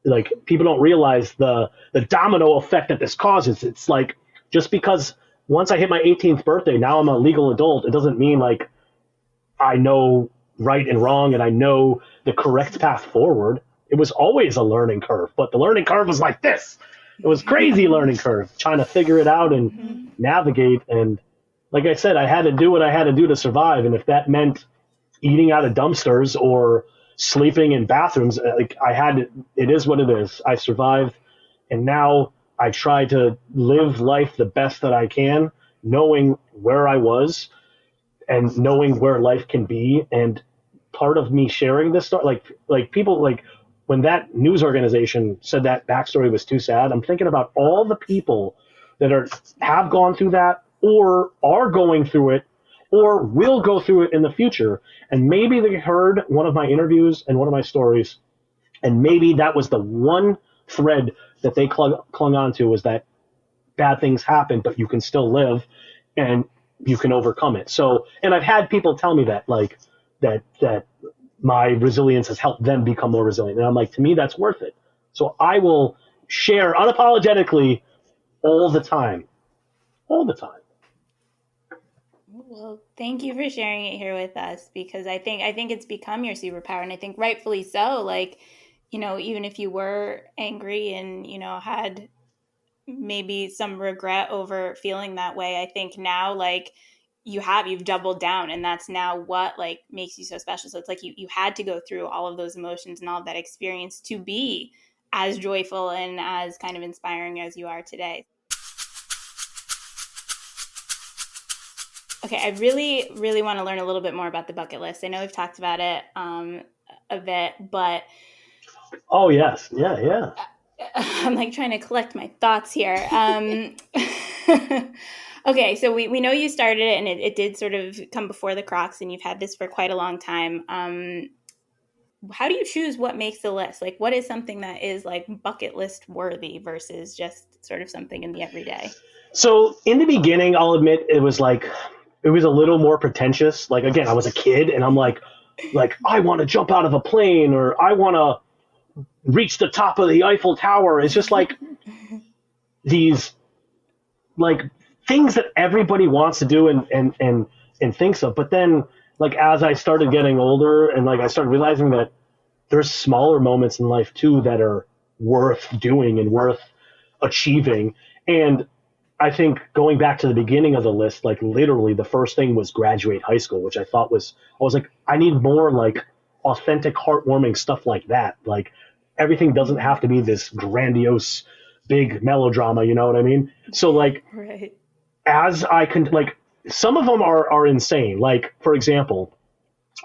like, people don't realize the domino effect that this causes. It's like, just because once I hit my 18th birthday, now I'm a legal adult, it doesn't mean like I know right and wrong and I know the correct path forward. It was always a learning curve, but the learning curve was like this. It was crazy learning curve, trying to figure it out and navigate. And like I said, I had to do what I had to do to survive. And if that meant eating out of dumpsters or sleeping in bathrooms, like, it is what it is. I survived, and now I try to live life the best that I can, knowing where I was and knowing where life can be. And part of me sharing this story, like people, like, when that news organization said that backstory was too sad, I'm thinking about all the people that have gone through that, or are going through it, or will go through it in the future. And maybe they heard one of my interviews and one of my stories, and maybe that was the one thread that they clung on to, was that bad things happen, but you can still live and you can overcome it. So, and I've had people tell me that, like, that my resilience has helped them become more resilient. And I'm like, to me, that's worth it. So I will share unapologetically all the time. All the time. Well, thank you for sharing it here with us, because I think it's become your superpower, and I think rightfully so. Like, even if you were angry and, had maybe some regret over feeling that way, I think now, like, you've doubled down, and that's now what, like, makes you so special. So it's like you had to go through all of those emotions and all of that experience to be as joyful and as kind of inspiring as you are today. Okay, I really, really want to learn a little bit more about the bucket list. I know we've talked about it a bit, but... Oh, yes. Yeah. I'm like trying to collect my thoughts here. Okay, so we know you started it, and it did sort of come before the Crocs, and you've had this for quite a long time. How do you choose what makes the list? Like, what is something that is like bucket list worthy versus just sort of something in the everyday? So in the beginning, I'll admit it was a little more pretentious. Like, again, I was a kid and I'm like, I want to jump out of a plane, or I want to reach the top of the Eiffel Tower. It's just like these like things that everybody wants to do and thinks of. But then, like, as I started getting older and like I started realizing that there's smaller moments in life too that are worth doing and worth achieving. And I think going back to the beginning of the list, like literally the first thing was graduate high school, which I was like, I need more like authentic, heartwarming stuff like that. Like, everything doesn't have to be this grandiose, big melodrama, you know what I mean? So like, Right. as I can, like, some of them are insane. Like, for example,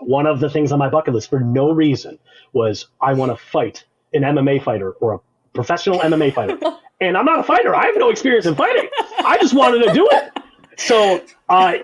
one of the things on my bucket list for no reason was I want to fight an MMA fighter or a professional MMA fighter. And I'm not a fighter. I have no experience in fighting. I just wanted to do it. So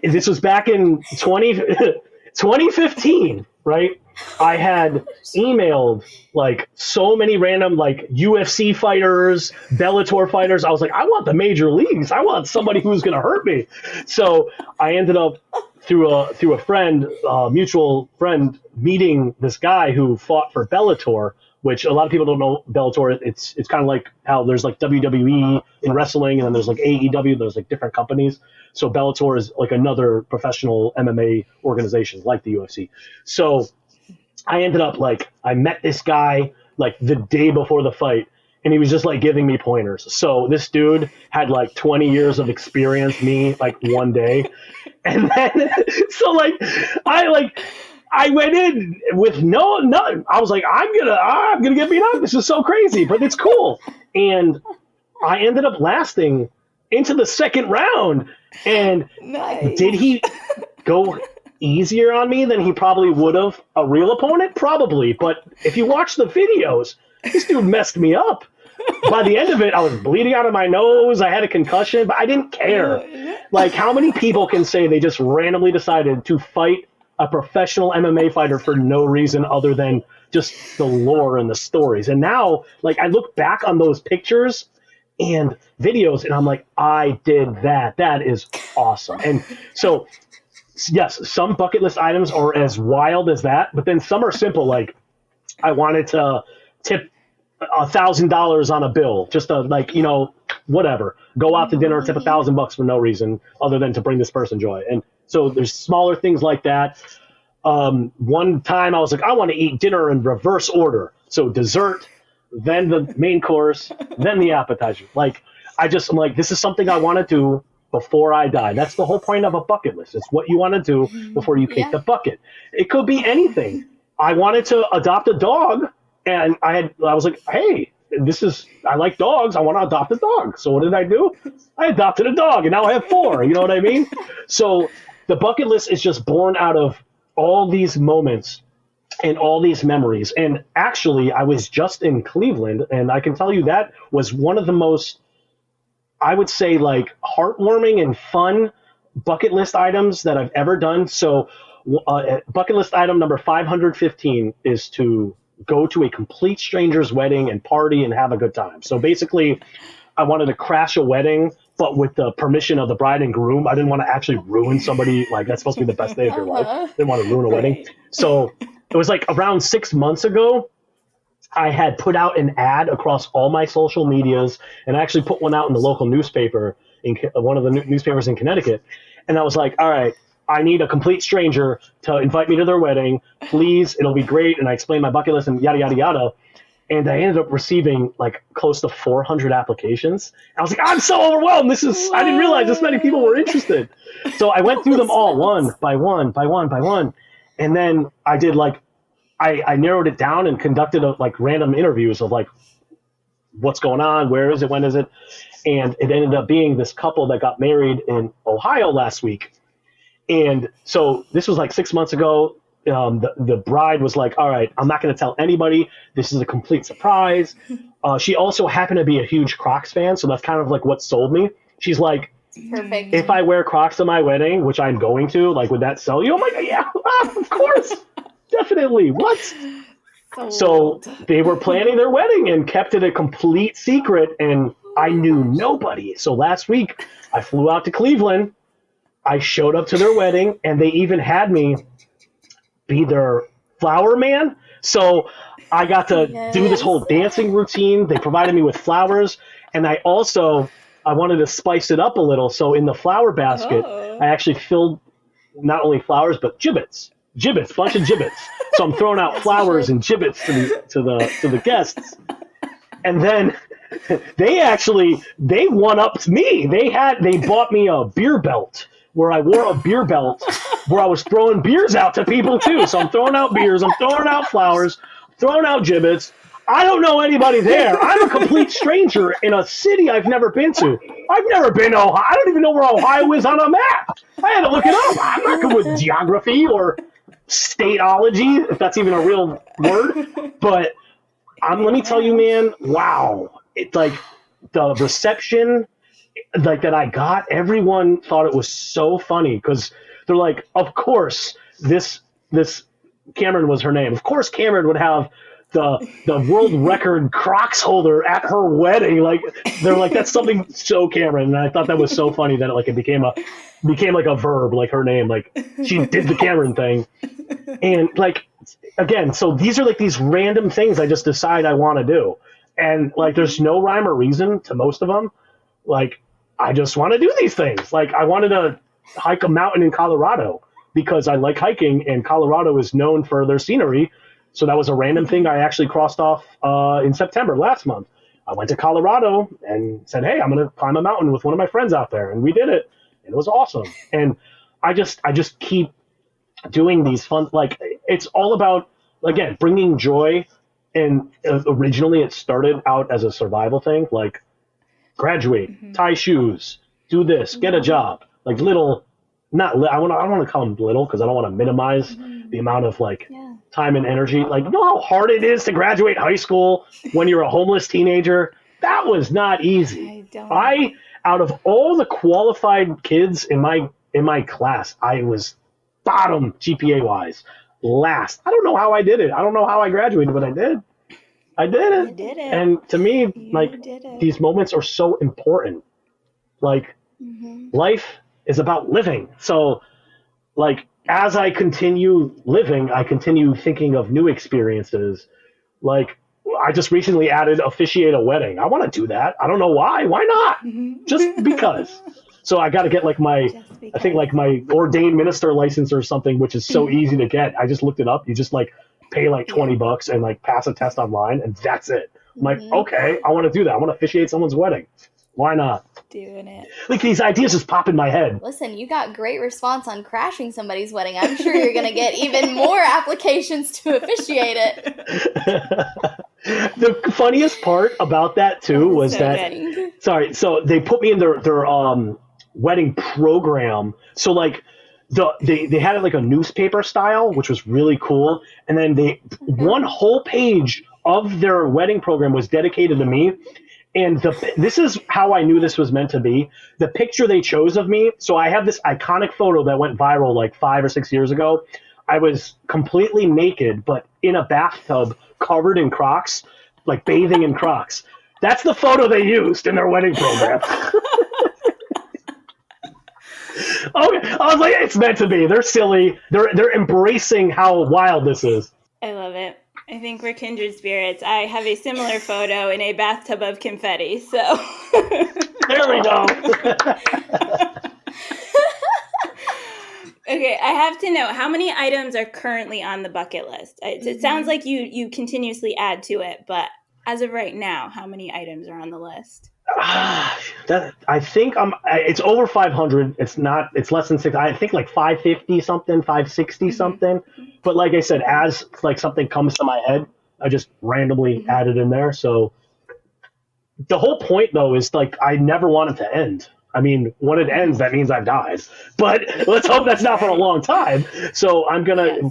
this was back in 2015, right? I had emailed like so many random like UFC fighters, Bellator fighters. I was like, I want the major leagues. I want somebody who's going to hurt me. So I ended up through a friend, mutual friend, meeting this guy who fought for Bellator, which a lot of people don't know Bellator. It's kind of like how there's like WWE in wrestling, and then there's like AEW. There's like different companies. So Bellator is like another professional MMA organization like the UFC. So I ended up like, I met this guy like the day before the fight, and he was just like giving me pointers. So this dude had like 20 years of experience, me like one day. And then, so like, I went in with nothing. I was like, I'm gonna get beat up. This is so crazy, but it's cool. And I ended up lasting into the second round. And Nice. did he go easier on me than he probably would have a real opponent? Probably. But if you watch the videos, this dude messed me up. By the end of it, I was bleeding out of my nose. I had a concussion, but I didn't care. Like, how many people can say they just randomly decided to fight a professional MMA fighter for no reason other than just the lore and the stories? And now, like, I look back on those pictures and videos, and I'm like, I did that. That is awesome. And so, yes, some bucket list items are as wild as that, but then some are simple. Like, I wanted to tip $1,000 on a bill, just to, like, you know, whatever, go out to dinner, tip $1,000 for no reason other than to bring this person joy. And so there's smaller things like that. One time I was like, I want to eat dinner in reverse order. So dessert, then the main course, then the appetizer. Like, I'm like, this is something I want to do before I die. That's the whole point of a bucket list. It's what you want to do before you kick the bucket. It could be anything. I wanted to adopt a dog, and I was like, hey, I like dogs. I want to adopt a dog. So what did I do? I adopted a dog, and now I have 4. You know what I mean? So the bucket list is just born out of all these moments and all these memories. And actually, I was just in Cleveland, and I can tell you that was one of the most, I would say, like, heartwarming and fun bucket list items that I've ever done. So bucket list item number 515 is to go to a complete stranger's wedding and party and have a good time. So basically, I wanted to crash a wedding, but with the permission of the bride and groom. I didn't want to actually ruin somebody. Like, that's supposed to be the best day of your life. Didn't want to ruin a wedding. So it was like around 6 months ago, I had put out an ad across all my social medias, and I actually put one out in the local newspaper, in one of the newspapers in Connecticut. And I was like, all right, I need a complete stranger to invite me to their wedding. Please, it'll be great. And I explained my bucket list and yada, yada, yada. And I ended up receiving like close to 400 applications. I was like, I'm so overwhelmed. I didn't realize this many people were interested. So I went through them all one by one. And then I did I narrowed it down and conducted random interviews of like, what's going on? Where is it? When is it? And it ended up being this couple that got married in Ohio last week. And so this was like 6 months ago. The bride was like, all right, I'm not going to tell anybody. This is a complete surprise. She also happened to be a huge Crocs fan. So that's kind of like what sold me. She's like, Perfect. If I wear Crocs to my wedding, which I'm going to, like, would that sell you? I'm like, yeah, of course. Definitely. What? So they were planning their wedding and kept it a complete secret, and I knew nobody. So last week, I flew out to Cleveland. I showed up to their wedding, and they even had me be their flower man. So I got to do this whole dancing routine. They provided me with flowers, and I wanted to spice it up a little. So in the flower basket, I actually filled not only flowers but gibbets, bunch of gibbets. So I'm throwing out flowers and gibbets to the guests, and then they one-upped me. They bought me a beer belt where I wore a beer belt where I was throwing beers out to people too. So I'm throwing out beers, I'm throwing out flowers, throwing out gibbets. I don't know anybody there. I'm a complete stranger in a city I've never been to. I've never been to Ohio. I don't even know where Ohio is on a map. I had to look it up. I'm not good with geography or stateology, if that's even a real word. But let me tell you, man, wow. It's like the reception like that I got, everyone thought it was so funny because they're like, of course, this Cameron was her name. Of course, Cameron would have the world record Crocs holder at her wedding. Like they're like, that's something so Cameron. And I thought that was so funny that it became like a verb, like her name. Like she did the Cameron thing. And like, again, so these are like these random things I just decide I want to do. And like, there's no rhyme or reason to most of them. Like, I just want to do these things. Like I wanted to hike a mountain in Colorado because I like hiking, and Colorado is known for their scenery. So that was a random thing I actually crossed off in September last month. I went to Colorado and said, hey, I'm going to climb a mountain with one of my friends out there. And we did it. And it was awesome. And I just keep doing these fun, like it's all about, again, bringing joy. And originally it started out as a survival thing, like graduate, tie shoes, do this, get a job, like little, I don't want to call them little because I don't want to minimize the amount of time and energy. Like, you know how hard it is to graduate high school when you're a homeless teenager? That was not easy. Out of all the qualified kids in my class, I was bottom GPA wise, last. I don't know how I did it. I don't know how I graduated, but I did. I did it. You did it. And to me, these moments are so important. Like, life is about living. So, like, as I continue living, I continue thinking of new experiences. Like, I just recently added officiate a wedding. I want to do that. I don't know why. Why not? Just because. So I got to get my ordained minister license or something, which is so easy to get. I just looked it up. You just pay $20 and pass a test online, and that's it. I'm like, okay, I want to do that. I want to officiate someone's wedding. Why not? Doing it. Like, these ideas just pop in my head. Listen, you got great response on crashing somebody's wedding. I'm sure you're going to get even more applications to officiate it. The funniest part about that too was so they put me in their wedding program. So they had it like a newspaper style, which was really cool. And then one whole page of their wedding program was dedicated to me. And this is how I knew this was meant to be. The picture they chose of me. So I have this iconic photo that went viral 5 or 6 years ago. I was completely naked, but in a bathtub covered in Crocs, like bathing in Crocs. That's the photo they used in their wedding program. Okay, I was like, it's meant to be. They're silly. They're embracing how wild this is. I love it. I think we're kindred spirits. I have a similar photo in a bathtub of confetti, so. There we go. Okay, I have to know, how many items are currently on the bucket list? It sounds like you continuously add to it, but as of right now, how many items are on the list? I think it's over 500. It's less than 6. I think 550 something, 560 something. But like I said, as something comes to my head, I just randomly add it in there. So the whole point though is I never want it to end. I mean, when it ends, that means I've died. But let's hope that's not for a long time. So I'm gonna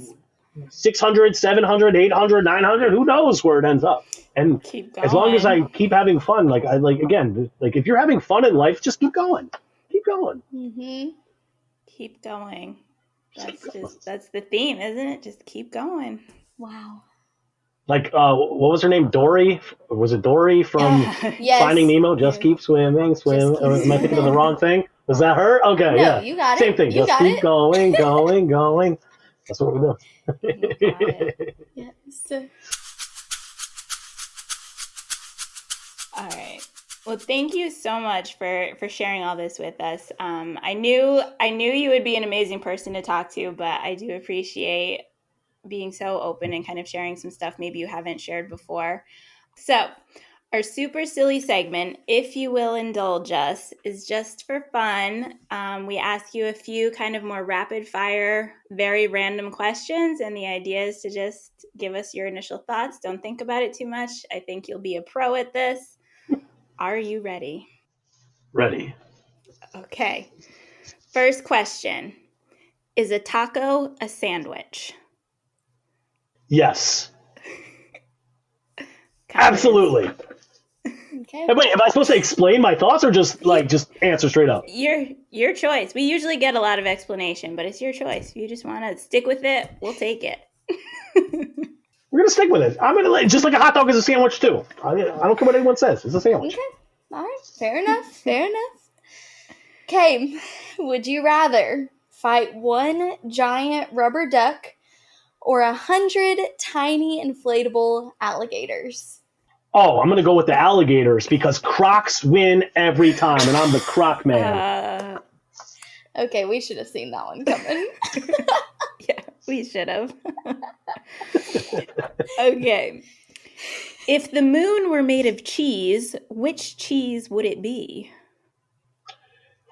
600, 700, 800, 900. Who knows where it ends up? And as long as I keep having fun, if you're having fun in life, just keep going. Keep going. Mm-hmm. Keep going. That's the theme, isn't it? Just keep going. Wow. Like, what was her name? Dory? Was it Dory from Yes. Finding Nemo? Just keep swimming, swim. Just keep Am I thinking of the swimming. wrong thing? Was that her? Okay, No, yeah. you got it. Same thing. You Just got keep it. going, going, going. That's what we do. You got it. Yes. All right. Well, thank you so much for sharing all this with us. I knew you would be an amazing person to talk to, but I do appreciate being so open and kind of sharing some stuff maybe you haven't shared before. So, our super silly segment, if you will indulge us, is just for fun. We ask you a few kind of more rapid fire, very random questions, and the idea is to just give us your initial thoughts. Don't think about it too much. I think you'll be a pro at this. Are you ready? Ready. Okay. First question. Is a taco a sandwich? Yes. Absolutely. Okay. Hey, wait, am I supposed to explain my thoughts or just answer straight up? Your choice. We usually get a lot of explanation, but it's your choice. If you just want to stick with it, we'll take it. We're gonna stick with it. I'm gonna just like a hot dog is a sandwich too. I don't care what anyone says. It's a sandwich. Okay. All right. Fair enough. Fair enough. Okay. Would you rather fight one giant rubber duck or 100 tiny inflatable alligators? Oh, I'm gonna go with the alligators because Crocs win every time, and I'm the Croc man. Okay, we should have seen that one coming. Yeah, we should have. Okay. If the moon were made of cheese, which cheese would it be?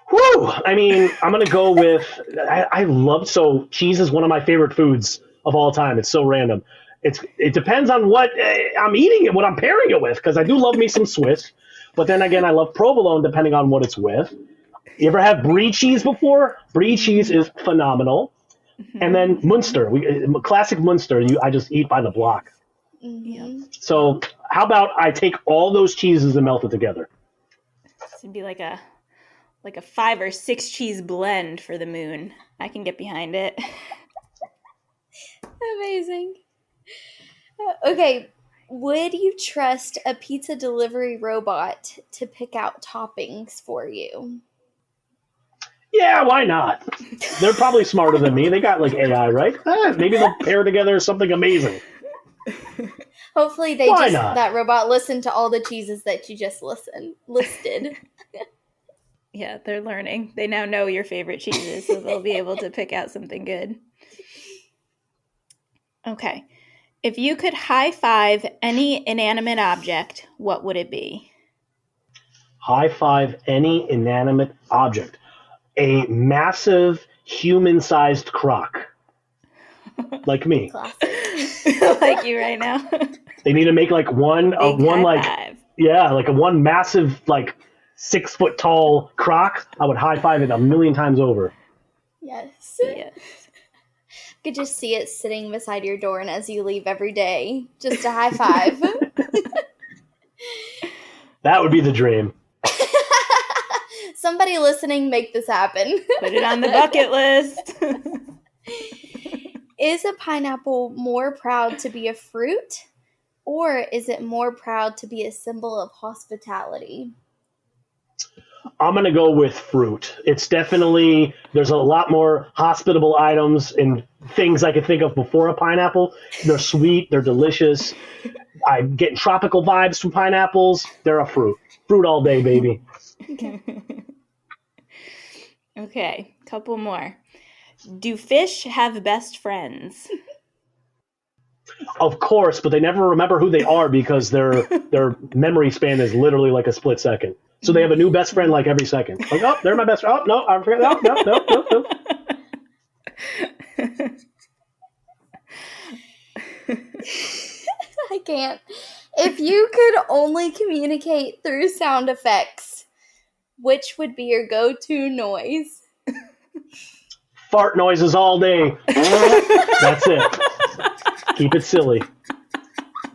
Whew! I mean, I'm gonna go with. So cheese is one of my favorite foods of all time. It's so random. It depends on what I'm eating it, what I'm pairing it with, because I do love me some Swiss, but then again, I love provolone depending on what it's with. You ever have brie cheese before? Brie cheese is phenomenal. Mm-hmm. And then Munster, classic Munster, I just eat by the block. Mm-hmm. So how about I take all those cheeses and melt it together? This would be like a 5 or 6 cheese blend for the moon. I can get behind it. Amazing. Okay, would you trust a pizza delivery robot to pick out toppings for you? Yeah, why not? They're probably smarter than me. They got like AI, right? Maybe they'll pair together something amazing. Hopefully that robot listened to all the cheeses that you just listed. Yeah, they're learning. They now know your favorite cheeses, so they'll be able to pick out something good. Okay. If you could high five any inanimate object, what would it be? High five any inanimate object. A massive human-sized croc. Like me. Classic. Like you right now. They need to make like one five. like a one massive like 6 foot tall croc. I would high five it a million times over. Yes. Could just see it sitting beside your door, and as you leave every day, just a high five. That would be the dream. Somebody listening, make this happen. Put it on the bucket list. Is a pineapple more proud to be a fruit, or is it more proud to be a symbol of hospitality? I'm going to go with fruit. It's definitely, there's a lot more hospitable items and things I could think of before a pineapple. They're sweet. They're delicious. I'm getting tropical vibes from pineapples. They're a fruit. Fruit all day, baby. Okay, couple more. Do fish have best friends? Of course, but they never remember who they are because their memory span is literally like a split second. So they have a new best friend like every second. Like, oh, they're my best friend. Oh, no, I forgot. No. I can't. If you could only communicate through sound effects, which would be your go-to noise? Fart noises all day. That's it. Keep it silly.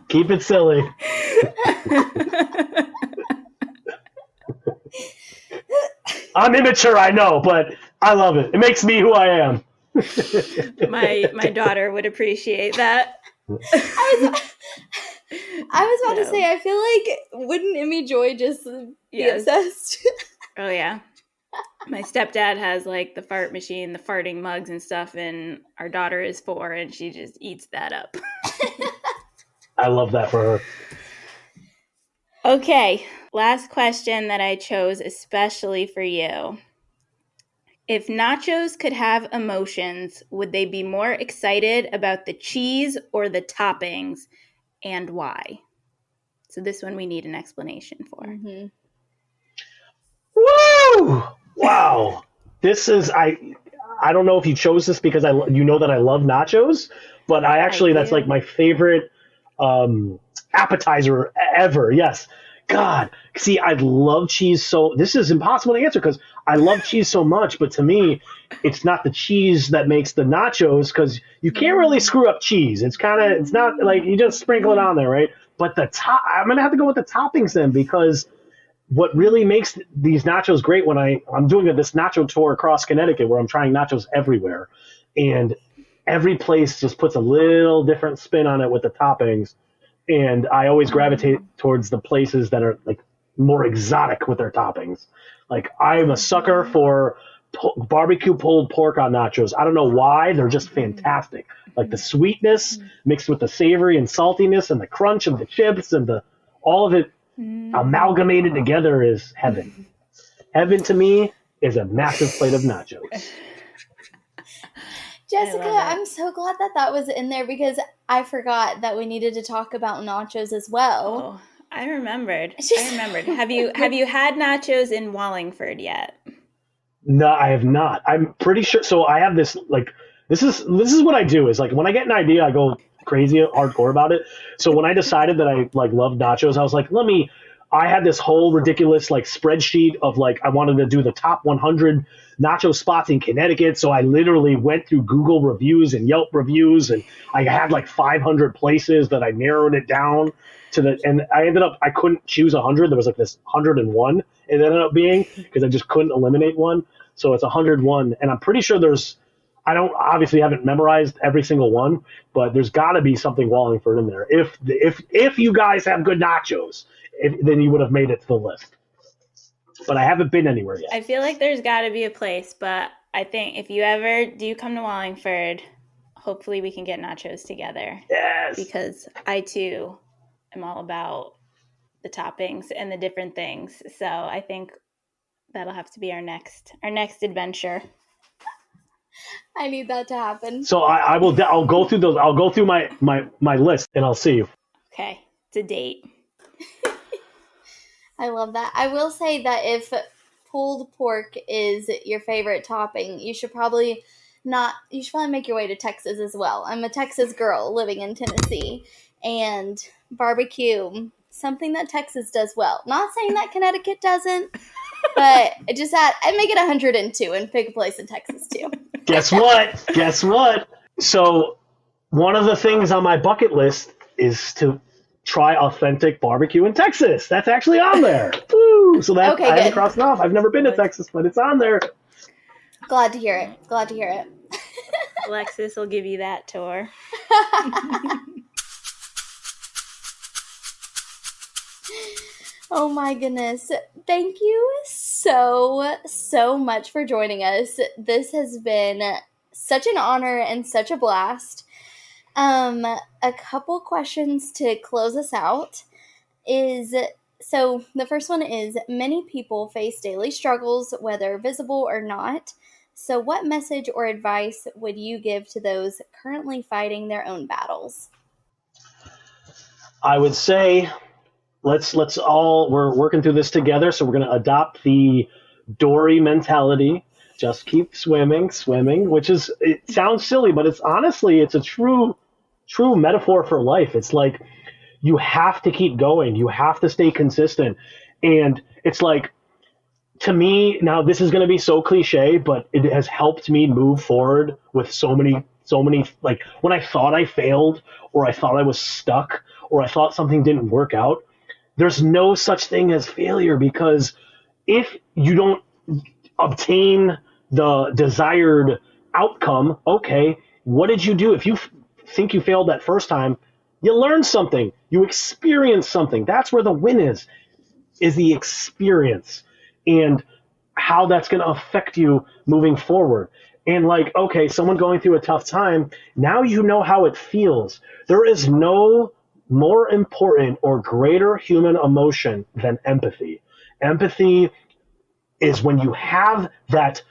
Keep it silly. I'm immature, I know, but I love it. It makes me who I am. My daughter would appreciate that. I was about to say, I feel like, wouldn't Emmy Joy just be obsessed? Oh, yeah. My stepdad has like the fart machine, the farting mugs and stuff, and our daughter is 4 and she just eats that up. I love that for her. Okay, last question that I chose especially for you. If nachos could have emotions, would they be more excited about the cheese or the toppings, and why? So this one we need an explanation for. Mm-hmm. Woo! Wow. This is I don't know if you chose this because you know that I love nachos, but that's like my favorite appetizer ever. Yes. God, see, I love cheese so. This is impossible to answer because I love cheese so much, but to me, it's not the cheese that makes the nachos because you can't really screw up cheese. It's not like you just sprinkle it on there, right? But I'm gonna have to go with the toppings then because what really makes these nachos great when I'm doing this nacho tour across Connecticut where I'm trying nachos everywhere, and every place just puts a little different spin on it with the toppings. And I always gravitate towards the places that are like more exotic with their toppings. Like I'm a sucker for barbecue pulled pork on nachos. I don't know why, they're just fantastic. Like the sweetness mixed with the savory and saltiness and the crunch of the chips and all of it amalgamated together is heaven. Heaven to me is a massive plate of nachos. Jessica, I'm so glad that was in there because I forgot that we needed to talk about nachos as well. Oh, I remembered. Have you had nachos in Wallingford yet? No, I have not. I'm pretty sure. So I have this this is what I do is like when I get an idea, I go crazy hardcore about it. So when I decided that I loved nachos, I was like, I had this whole ridiculous spreadsheet of I wanted to do the top 100 nacho spots in Connecticut. So I literally went through Google reviews and Yelp reviews, and I had 500 places that I narrowed it down to and I couldn't choose 100. There was this 101 it ended up being because I just couldn't eliminate one. So it's 101, and I'm pretty sure I obviously haven't memorized every single one, but there's got to be something Wallingford in there. If you guys have good nachos, then you would have made it to the list. But I haven't been anywhere yet. I feel like there's got to be a place, but I think if you ever do come to Wallingford, hopefully we can get nachos together. Yes. Because I too am all about the toppings and the different things. So I think that'll have to be our next adventure. I need that to happen. So I'll go through those. I'll go through my list and I'll see you. Okay. It's a date. I love that. I will say that if pulled pork is your favorite topping, you should probably make your way to Texas as well. I'm a Texas girl living in Tennessee, and barbecue, something that Texas does well. Not saying that Connecticut doesn't, but I'd make it 102 and pick a place in Texas too. Guess what? So one of the things on my bucket list is to try authentic barbecue in Texas. That's actually on there. Woo! So I haven't crossed it off. I've never been to Texas, but it's on there. Glad to hear it. Alexis will give you that tour. Oh my goodness. Thank you so much for joining us. This has been such an honor and such a blast. A couple questions to close us out so the first one is, many people face daily struggles, whether visible or not. So what message or advice would you give to those currently fighting their own battles? I would say we're working through this together. So we're going to adopt the Dory mentality. Just keep swimming, which it sounds silly, but it's a true metaphor for life. It's like you have to keep going. You have to stay consistent. And it's like, to me, now this is going to be so cliche, but it has helped me move forward with so many, when I thought I failed or I thought I was stuck or I thought something didn't work out, there's no such thing as failure, because if you don't, obtain the desired outcome. Okay, what did you do? If you think you failed that first time, you learned something. You experienced something. That's where the win is the experience and how that's going to affect you moving forward. And like, okay, someone going through a tough time, now you know how it feels. There is no more important or greater human emotion than empathy. Empathy is when you have that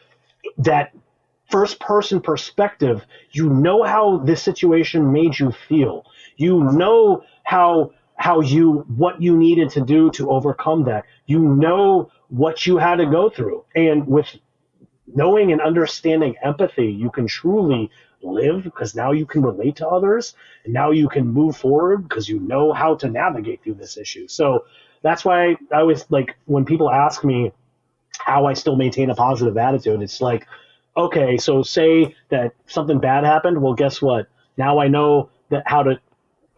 first person perspective. You know how this situation made you feel. You know what you needed to do to overcome that. You know what you had to go through. And with knowing and understanding empathy, you can truly live, because now you can relate to others, and now you can move forward because you know how to navigate through this issue. So that's why I always, like, when people ask me how I still maintain a positive attitude, it's like, okay, so say that something bad happened. Well, guess what? Now I know that how to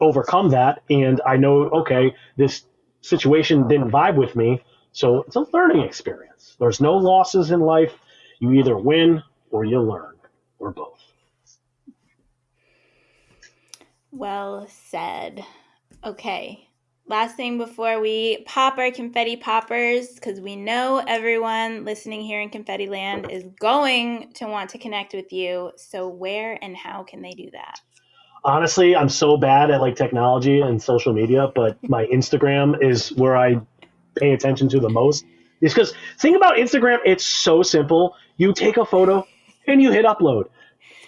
overcome that, and I know, okay, this situation didn't vibe with me, so it's a learning experience. There's no losses in life. You either win or you learn, or both. Well said. Okay, last thing before we pop our confetti poppers, because we know everyone listening here in Confetti Land is going to want to connect with you. So where and how can they do that? Honestly, I'm so bad at like technology and social media, but my Instagram is where I pay attention to the most. It's because think about Instagram, it's so simple. You take a photo and you hit upload.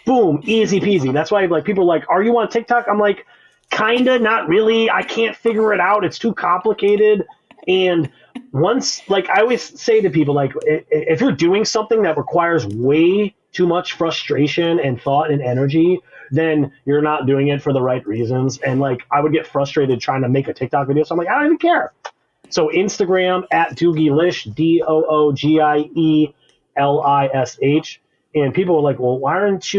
Boom, easy peasy. That's why like people are like, are you on TikTok? I'm like, kinda, not really. I can't figure it out. It's too complicated. And once, like I always say to people, like if you're doing something that requires way too much frustration and thought and energy, then you're not doing it for the right reasons. And like I would get frustrated trying to make a TikTok video. So I'm like, I don't even care. So Instagram at Doogie Lish, DOOGIELISH. And people are like, well, why isn't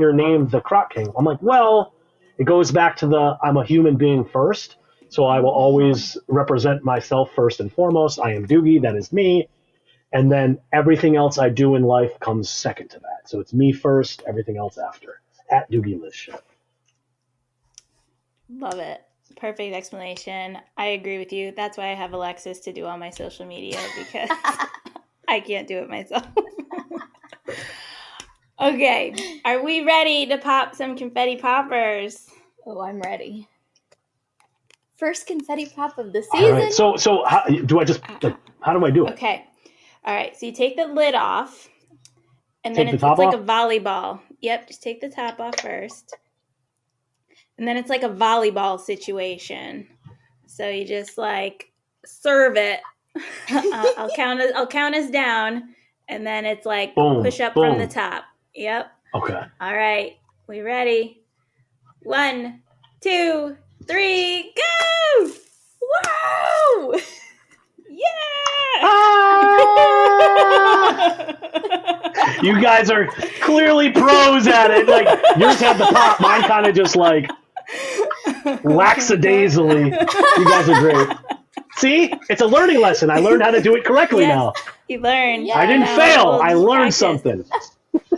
your name the Croc King? I'm like, well, it goes back to I'm a human being first. So I will always represent myself first and foremost. I am Doogie, that is me. And then everything else I do in life comes second to that. So it's me first, everything else after. At Doogie Lish. Love it. Perfect explanation. I agree with you. That's why I have Alexis to do all my social media, because I can't do it myself. Okay. Are we ready to pop some confetti poppers? Oh, I'm ready. First confetti pop of the season. All right. So how do I just, like, how do I do it? Okay. All right. So you take the lid off, and Take then the it's top like off? a volleyball. Yep. Just take the top off first. And then it's like a volleyball situation. So you just like serve it. I'll count us down, and then it's like Boom, push up boom. from the top. Yep. Okay. All right. We ready? 1, 2, 3, go! Wow! Yeah! Ah! You guys are clearly pros at it. Like yours had the pop, mine kind of just like lackadaisically. You guys are great. See, it's a learning lesson. I learned how to do it correctly now. You learned. Yeah, I didn't Now fail. we'll I just learned practice. something.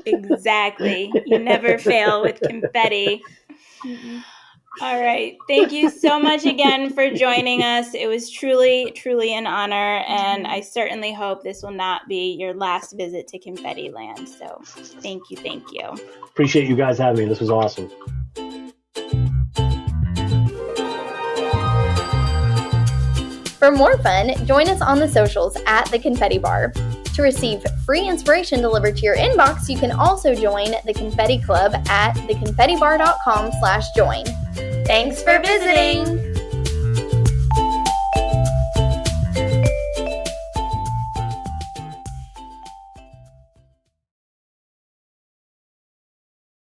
Exactly. You never fail with confetti. All right. Thank you so much again for joining us. It was truly, truly an honor, and I certainly hope this will not be your last visit to Confetti Land. So thank you. Thank you. Appreciate you guys having me. This was awesome. For more fun, join us on the socials at the Confetti Bar. To receive free inspiration delivered to your inbox, you can also join the Confetti Club at theconfettibar.com/join. Thanks for visiting!